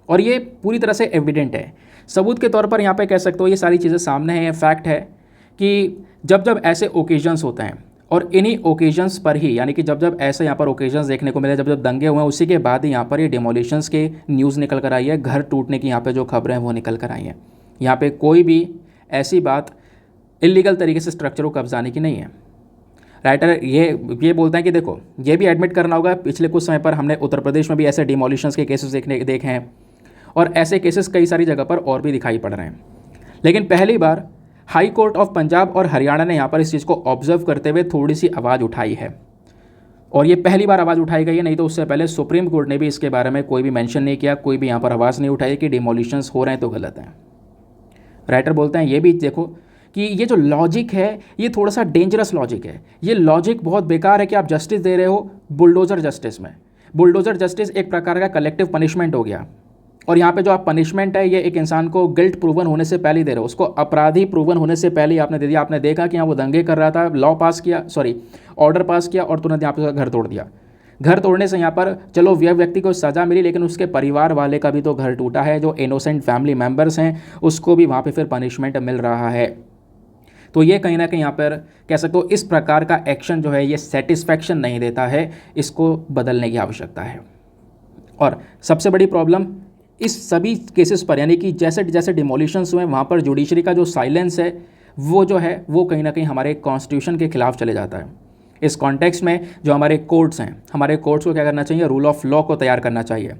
और ये पूरी तरह से एविडेंट है, सबूत के तौर पर यहाँ पे कह सकते हो, ये सारी चीज़ें सामने हैं। फैक्ट है कि जब जब ऐसे ओकेजन्स होते हैं और इन्हीं ओकेजन्स पर ही, यानी कि जब जब ऐसे यहाँ पर ओकेजन्स देखने को मिले, जब जब दंगे हुए हैं, उसी के बाद ही यहाँ पर ये डिमोलिशंस के न्यूज़ निकल कर आई है, घर टूटने की यहाँ पे जो खबरें हैं वो निकल कर आई हैं। यहाँ पे कोई भी ऐसी बात इलीगल तरीके से स्ट्रक्चर को कब्जाने की नहीं है। राइटर ये बोलता है कि देखो, ये भी एडमिट करना होगा, पिछले कुछ समय पर हमने उत्तर प्रदेश में भी ऐसे डिमोलिशंस के केसेस देखे हैं और ऐसे केसेस कई सारी जगह पर और भी दिखाई पड़ रहे हैं। लेकिन पहली बार हाई कोर्ट ऑफ पंजाब और हरियाणा ने यहाँ पर इस चीज़ को ऑब्जर्व करते हुए थोड़ी सी आवाज़ उठाई है, और ये पहली बार आवाज़ उठाई गई है। नहीं तो उससे पहले सुप्रीम कोर्ट ने भी इसके बारे में कोई भी मेंशन नहीं किया, कोई भी यहाँ पर आवाज़ नहीं उठाई कि डिमोलिशंस हो रहे हैं तो गलत हैं। राइटर बोलते हैं ये भी देखो कि ये जो लॉजिक है ये थोड़ा सा डेंजरस लॉजिक है। ये लॉजिक बहुत बेकार है कि आप जस्टिस दे रहे हो, बुलडोज़र जस्टिस में। बुलडोज़र जस्टिस एक प्रकार का कलेक्टिव पनिशमेंट हो गया, और यहाँ पे जो आप पनिशमेंट है ये एक इंसान को गिल्ट प्रूवन होने से पहले ही दे रहे हो, उसको अपराधी प्रूवन होने से पहले ही आपने दे दिया। आपने देखा कि यहाँ वो दंगे कर रहा था, लॉ पास किया, ऑर्डर पास किया और तुरंत यहाँ पे उसका घर तोड़ दिया। घर तोड़ने से यहाँ पर चलो व्यक्ति को सज़ा मिली, लेकिन उसके परिवार वाले का भी तो घर टूटा है, जो इनोसेंट फैमिली मेम्बर्स हैं उसको भी वहाँ पर फिर पनिशमेंट मिल रहा है। तो ये कहीं ना कहीं यहाँ पर कह सकते हो इस प्रकार का एक्शन जो है ये सेटिस्फैक्शन नहीं देता है, इसको बदलने की आवश्यकता है। और सबसे बड़ी प्रॉब्लम इस सभी केसेस पर, यानी कि जैसे जैसे डिमोलिशंस हुए वहाँ पर जुडिशरी का जो साइलेंस है वो जो है वो कहीं ना कहीं हमारे कॉन्स्टिट्यूशन के खिलाफ चले जाता है। इस कॉन्टेक्स्ट में जो हमारे कोर्ट्स हैं, हमारे कोर्ट्स को क्या करना चाहिए, रूल ऑफ लॉ को तैयार करना चाहिए,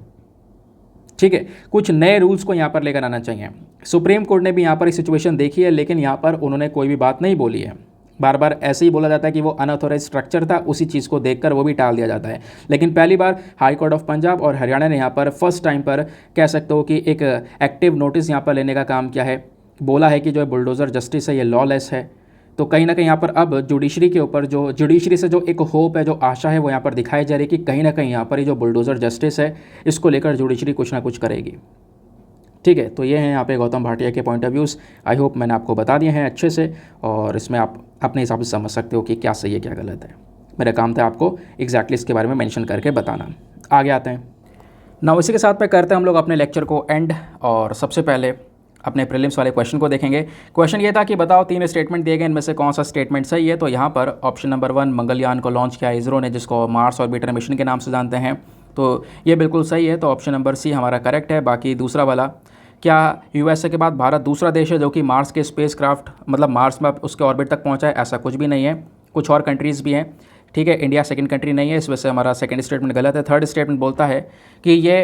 ठीक है, कुछ नए रूल्स को यहाँ पर लेकर आना चाहिए। सुप्रीम कोर्ट ने भी यहाँ पर एक सिचुएशन देखी है, लेकिन यहाँ पर उन्होंने कोई भी बात नहीं बोली है। बार बार ऐसे ही बोला जाता है कि वो अनऑथोराइज स्ट्रक्चर था, उसी चीज़ को देखकर वो भी टाल दिया जाता है। लेकिन पहली बार हाई कोर्ट ऑफ पंजाब और हरियाणा ने यहाँ पर फर्स्ट टाइम पर कह सकते हो कि एक एक्टिव नोटिस यहाँ पर लेने का काम किया है। बोला है कि जो बुलडोज़र जस्टिस है ये लॉलेस है। तो कहीं ना कहीं यहाँ पर अब जुडिशरी के ऊपर, जो जुडिशरी से जो एक होप है, जो आशा है, वो यहाँ पर दिखाई जा रही है कि कहीं ना कहीं यहाँ पर ये जो बुलडोज़र जस्टिस है इसको लेकर जुडिशरी कुछ ना कुछ करेगी। ठीक है, तो ये हैं यहाँ पे गौतम भाटिया के point of views. I hope मैंने आपको बता दिए हैं अच्छे से, और इसमें आप अपने हिसाब से समझ सकते हो कि क्या सही है क्या गलत है। मेरा काम था आपको एग्जैक्टली इसके बारे में मेंशन करके बताना। आगे आते हैं ना, इसी के साथ में करते हैं हम लोग अपने लेक्चर को एंड, और सबसे पहले अपने प्रीलिम्स वाले क्वेश्चन को देखेंगे। क्वेश्चन ये था कि बताओ 3 स्टेटमेंट दिए गए, इनमें से कौन सा स्टेटमेंट सही है। तो यहाँ पर ऑप्शन नंबर 1, मंगलयान को लॉन्च किया इसरो ने, जिसको मार्स ऑर्बिटर मिशन के नाम से जानते हैं, तो ये बिल्कुल सही है। तो ऑप्शन नंबर सी हमारा करेक्ट है। बाकी दूसरा वाला, क्या यूएसए के बाद भारत दूसरा देश है जो कि मार्स के स्पेस क्राफ्ट, मतलब मार्स में उसके ऑर्बिट तक पहुंचा है, ऐसा कुछ भी नहीं है। कुछ और कंट्रीज़ भी हैं, ठीक है, इंडिया सेकंड कंट्री नहीं है, इस वजह से हमारा सेकंड स्टेटमेंट गलत है। थर्ड स्टेटमेंट बोलता है कि ये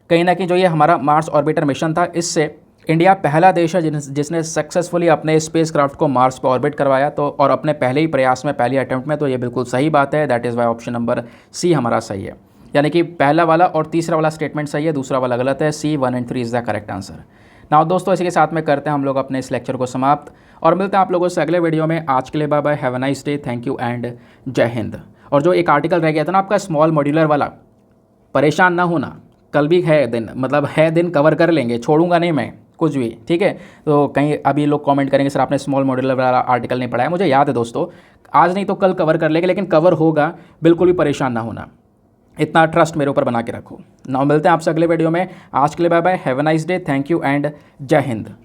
कहीं ना कहीं जो ये हमारा मार्स ऑर्बिटर मिशन था, इससे इंडिया पहला देश है जिसने सक्सेसफुली अपने स्पेस क्राफ्ट को मार्स पर ऑर्बिट करवाया, तो और अपने पहले ही प्रयास में, पहली अटैम्प्ट में। तो ये बिल्कुल सही बात है। That is why option number C हमारा सही है, यानी कि पहला वाला और तीसरा वाला स्टेटमेंट सही है, दूसरा वाला गलत है। सी 1 और 3 is the correct answer. Now दोस्तों, इसी के साथ में करते हैं हम लोग अपने इस लेक्चर को समाप्त, और मिलते हैं आप लोगों से अगले वीडियो में। आज के लिए bye bye, have a nice day, thank you and जय हिंद। और जो एक आर्टिकल रह गया था ना आपका स्मॉल मॉड्यूलर वाला, परेशान ना होना, कल भी है दिन, मतलब है दिन, कवर कर लेंगे, छोड़ूंगा नहीं मैं कुछ भी, ठीक है। तो कहीं अभी लोग कमेंट करेंगे सर आपने स्मॉल मॉड्यूलर वाला आर्टिकल नहीं पढ़ा है। मुझे याद है दोस्तों, आज नहीं तो कल कवर कर लेंगे, लेकिन कवर होगा, बिल्कुल भी परेशान ना होना, इतना ट्रस्ट मेरे ऊपर बना के रखो। नाउ मिलते हैं आपसे अगले वीडियो में। आज के लिए bye bye, have a nice day, thank you and जय हिंद।